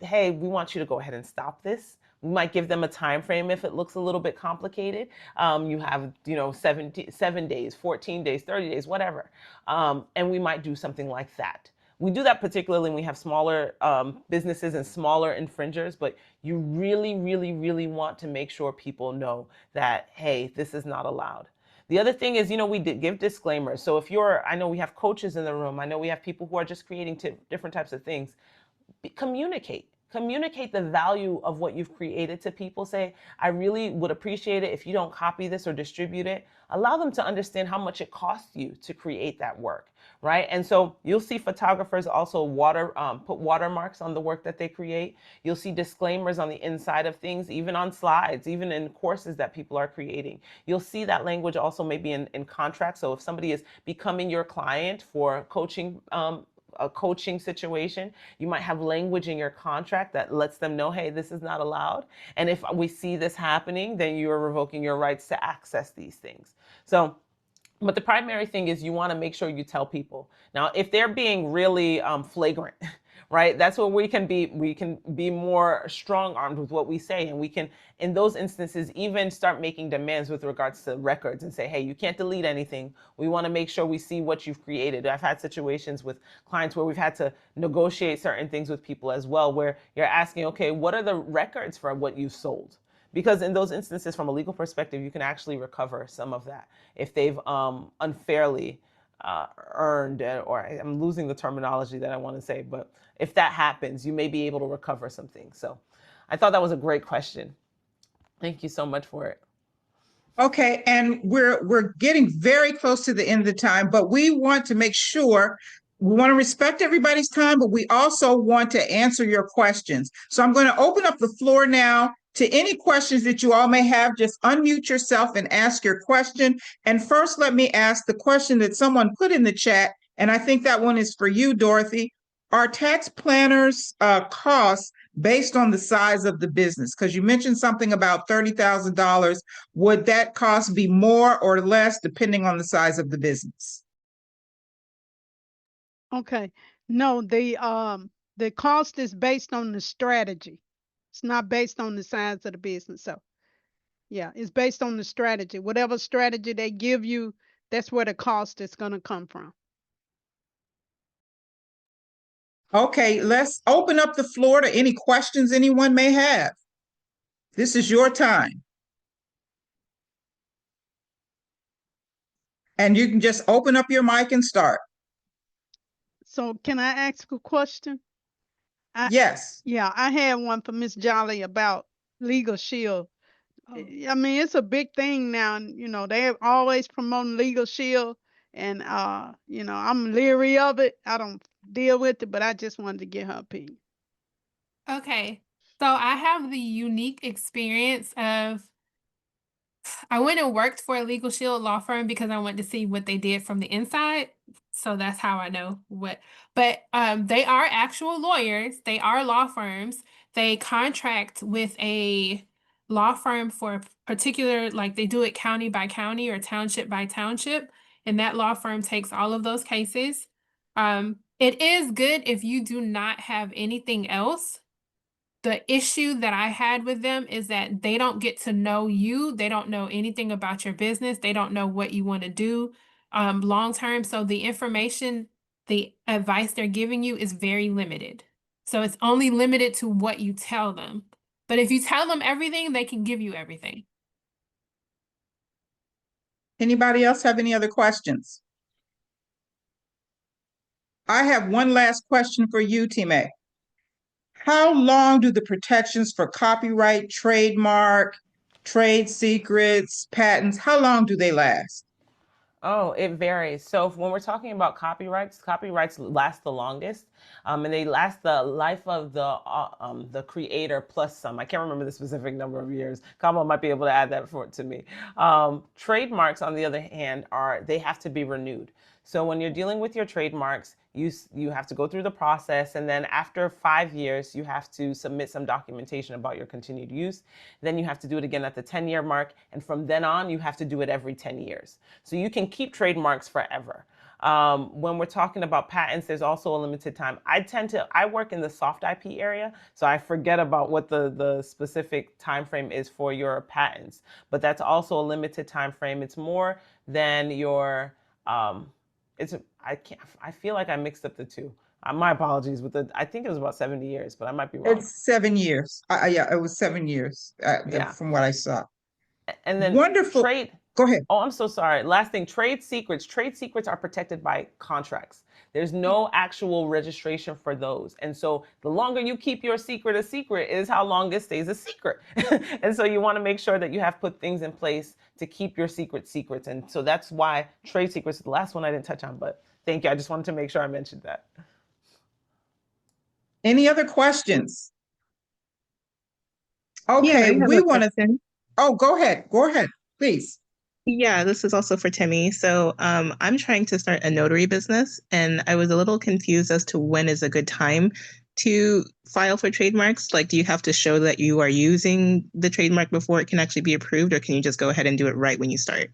hey, we want you to go ahead and stop this. We might give them a time frame if it looks a little bit complicated. You have, 7 days, 14 days, 30 days, whatever. And we might do something like that. We do that particularly when we have smaller businesses and smaller infringers, but you really, really, really want to make sure people know that, hey, this is not allowed. The other thing is, we give disclaimers. So if I know we have coaches in the room, I know we have people who are just creating different types of things. Communicate the value of what you've created to people. Say, I really would appreciate it if you don't copy this or distribute it. Allow them to understand how much it costs you to create that work, right? And so you'll see photographers also put watermarks on the work that they create. You'll see disclaimers on the inside of things, even on slides, even in courses that people are creating. You'll see that language also maybe in contracts. So if somebody is becoming your client for coaching, a coaching situation, you might have language in your contract that lets them know, hey, this is not allowed. And if we see this happening, then you are revoking your rights to access these things. So, but the primary thing is you want to make sure you tell people. Now, if they're being really flagrant, right, that's where we can be more strong-armed with what we say, and we can, in those instances, even start making demands with regards to records and say, hey, you can't delete anything. We want to make sure we see what you've created. I've had situations with clients where we've had to negotiate certain things with people as well, where you're asking, okay, what are the records for what you've sold? Because in those instances, from a legal perspective, you can actually recover some of that if they've unfairly earned, or I'm losing the terminology that I want to say, but if that happens, you may be able to recover some things. So I thought that was a great question. Thank you so much for it. Okay, and we're getting very close to the end of the time, but we want to make sure we want to respect everybody's time, but we also want to answer your questions. So I'm going to open up the floor now to any questions that you all may have. Just unmute yourself and ask your question. And first, let me ask the question that someone put in the chat, and I think that one is for you, Dorothy. Are tax planners costs based on the size of the business? Because you mentioned something about $30,000. Would that cost be more or less depending on the size of the business? Okay. No, the cost is based on the strategy. It's not based on the size of the business. So yeah, it's based on the strategy. Whatever strategy they give you, that's where the cost is going to come from. Okay, let's open up the floor to any questions anyone may have. This is your time. And you can just open up your mic and start. So can I ask a question? Yes. Yeah, I had one for Miss Jolly about Legal Shield. I mean, it's a big thing now, and they're always promoting Legal Shield, and I'm leery of it. I don't deal with it, but I just wanted to get her opinion. Okay. So I have the unique experience of I went and worked for a Legal Shield law firm because I wanted to see what they did from the inside. So that's how I know what. But they are actual lawyers. They are law firms. They contract with a law firm for a particular, like they do it county by county or township by township, and that law firm takes all of those cases. It is good if you do not have anything else. The issue that I had with them is that they don't get to know you. They don't know anything about your business. They don't know what you want to do long term. So the information, the advice they're giving you is very limited. So it's only limited to what you tell them. But if you tell them everything, they can give you everything. Anybody else have any other questions? I have one last question for you, Time. How long do the protections for copyright, trademark, trade secrets, patents, how long do they last? Oh, it varies. So when we're talking about copyrights last the longest, and they last the life of the creator plus some. I can't remember the specific number of years. Kamala might be able to add that to me. Trademarks, on the other hand, they have to be renewed. So when you're dealing with your trademarks, you have to go through the process, and then after 5 years, you have to submit some documentation about your continued use. Then you have to do it again at the 10-year mark, and from then on, you have to do it every 10 years. So you can keep trademarks forever. When we're talking about patents, there's also a limited time. I work in the soft IP area, so I forget about what the specific time frame is for your patents, but that's also a limited time frame. It's more than your I feel like I mixed up the two. My apologies I think it was about 70 years, but I might be wrong. It's 7 years. Yeah, it was 7 years from what I saw. And then wonderful. Go ahead. Oh, I'm so sorry. Last thing, trade secrets. Trade secrets are protected by contracts. There's no actual registration for those. And so the longer you keep your secret a secret is how long it stays a secret. And so you want to make sure that you have put things in place to keep your secrets. And so that's why trade secrets is the last one I didn't touch on, but Thank you. I just wanted to make sure I mentioned that. Any other questions? Yeah, I Okay, have we a want to, question. oh, go ahead, please. Yeah, this is also for Timmy. So, I'm trying to start a notary business, and I was a little confused as to when is a good time to file for trademarks. Like, do you have to show that you are using the trademark before it can actually be approved, or can you just go ahead and do it right when you start?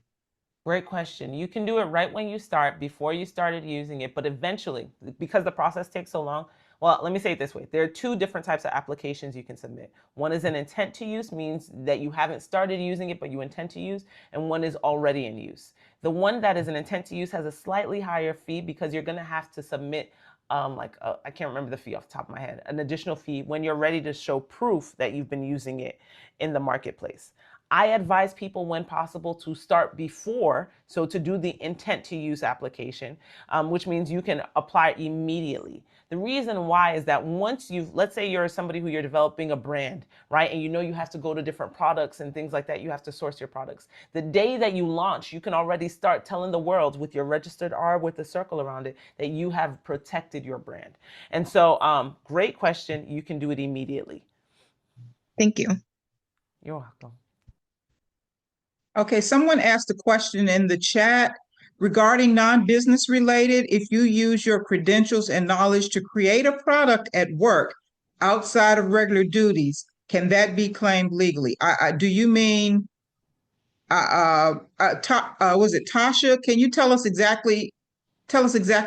Great question. You can do it right when you start, before you started using it, but eventually, because the process takes so long, well, let me say it this way. There are two different types of applications you can submit. One is an intent to use, means that you haven't started using it, but you intend to use, and one is already in use. The one that is an intent to use has a slightly higher fee because you're going to have to submit I can't remember the fee off the top of my head, an additional fee when you're ready to show proof that you've been using it in the marketplace. I advise people when possible to start before, so to do the intent to use application, which means you can apply immediately. The reason why is that once let's say you're somebody who you're developing a brand, right? And you know you have to go to different products and things like that. You have to source your products. The day that you launch, you can already start telling the world with your registered R with a circle around it that you have protected your brand. And so, great question. You can do it immediately. Thank you. You're welcome. Okay, someone asked a question in the chat regarding non-business related. If you use your credentials and knowledge to create a product at work outside of regular duties, can that be claimed legally? Do you mean, was it Tasha? Can you tell us exactly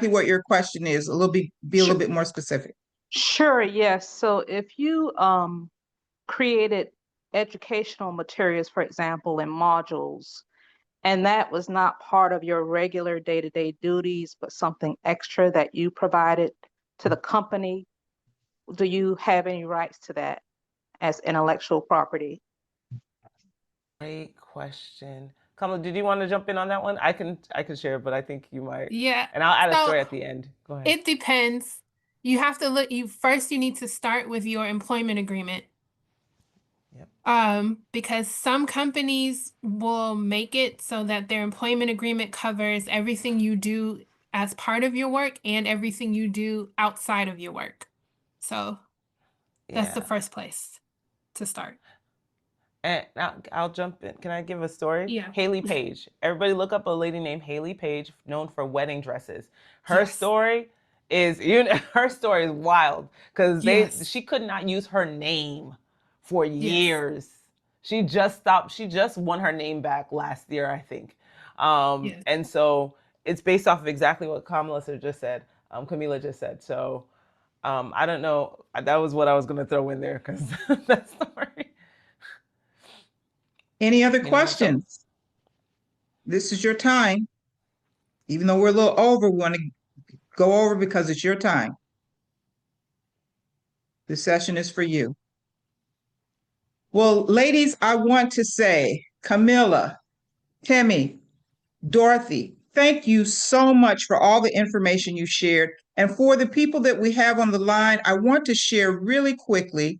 what your question is? Be a little Sure. bit more specific. Sure, yes. So if you created educational materials, for example, in modules, and that was not part of your regular day-to-day duties, but something extra that you provided to the company, do you have any rights to that as intellectual property? Great question. Kamala, did you want to jump in on that one? I can share, but I think you might. Yeah. And I'll add a So story at the end. Go ahead. it depends. You have to look, you need to start with your employment agreement. Yep. Because some companies will make it so that their employment agreement covers everything you do as part of your work and everything you do outside of your work. So that's the first place to start. And I'll jump in. Can I give a story? Yeah. Haley Page. Everybody look up a lady named Haley Page, known for wedding dresses. Her Yes. story is, her story is wild because Yes. she could not use her name for Yes. years. She just stopped. She just won her name back last year, I think. Yes. And so it's based off of exactly what Camila just said. So I don't know. That was what I was going to throw in there because that story. Any other questions? This is your time. Even though we're a little over, we want to go over because it's your time. The session is for you. Well, ladies, I want to say, Camilla, Timmy, Dorothy, thank you so much for all the information you shared. And for the people that we have on the line, I want to share really quickly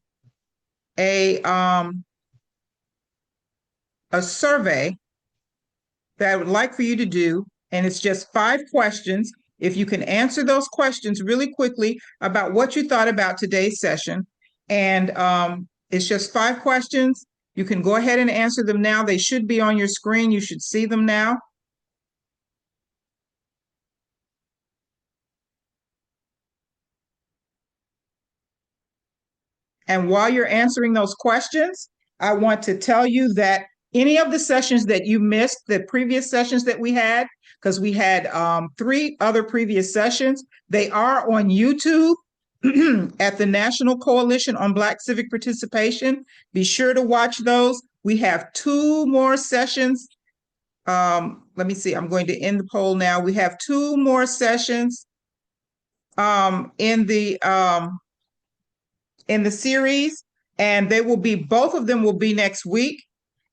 a survey that I would like for you to do, and it's just 5 questions. If you can answer those questions really quickly about what you thought about today's session, and it's just 5 questions. You can go ahead and answer them now. They should be on your screen. You should see them now. And while you're answering those questions, I want to tell you that any of the sessions that you missed, the previous sessions that we had, because we had 3 other previous sessions, they are on YouTube at the National Coalition on Black Civic Participation. Be sure to watch those. We have 2 more sessions. Let me see, I'm going to end the poll now. We have 2 more sessions in the series, and both of them will be next week.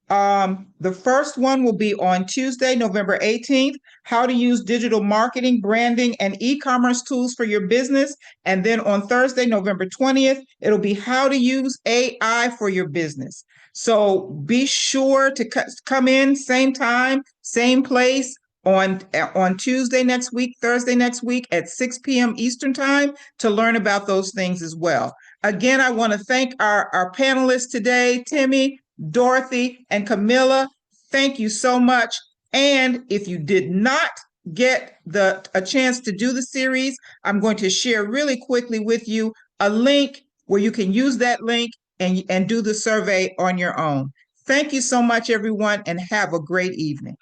The first one will be on Tuesday, November 18th, how to use digital marketing, branding, and e-commerce tools for your business. And then on Thursday, November 20th, it'll be how to use AI for your business. So be sure to come in, same time, same place, on Tuesday next week, Thursday next week at 6 p.m. Eastern Time to learn about those things as well. Again, I want to thank our panelists today, Timmy, Dorothy, and Camilla. Thank you so much. And if you did not get a chance to do the series, I'm going to share really quickly with you a link where you can use that link and do the survey on your own. Thank you so much, everyone, and have a great evening.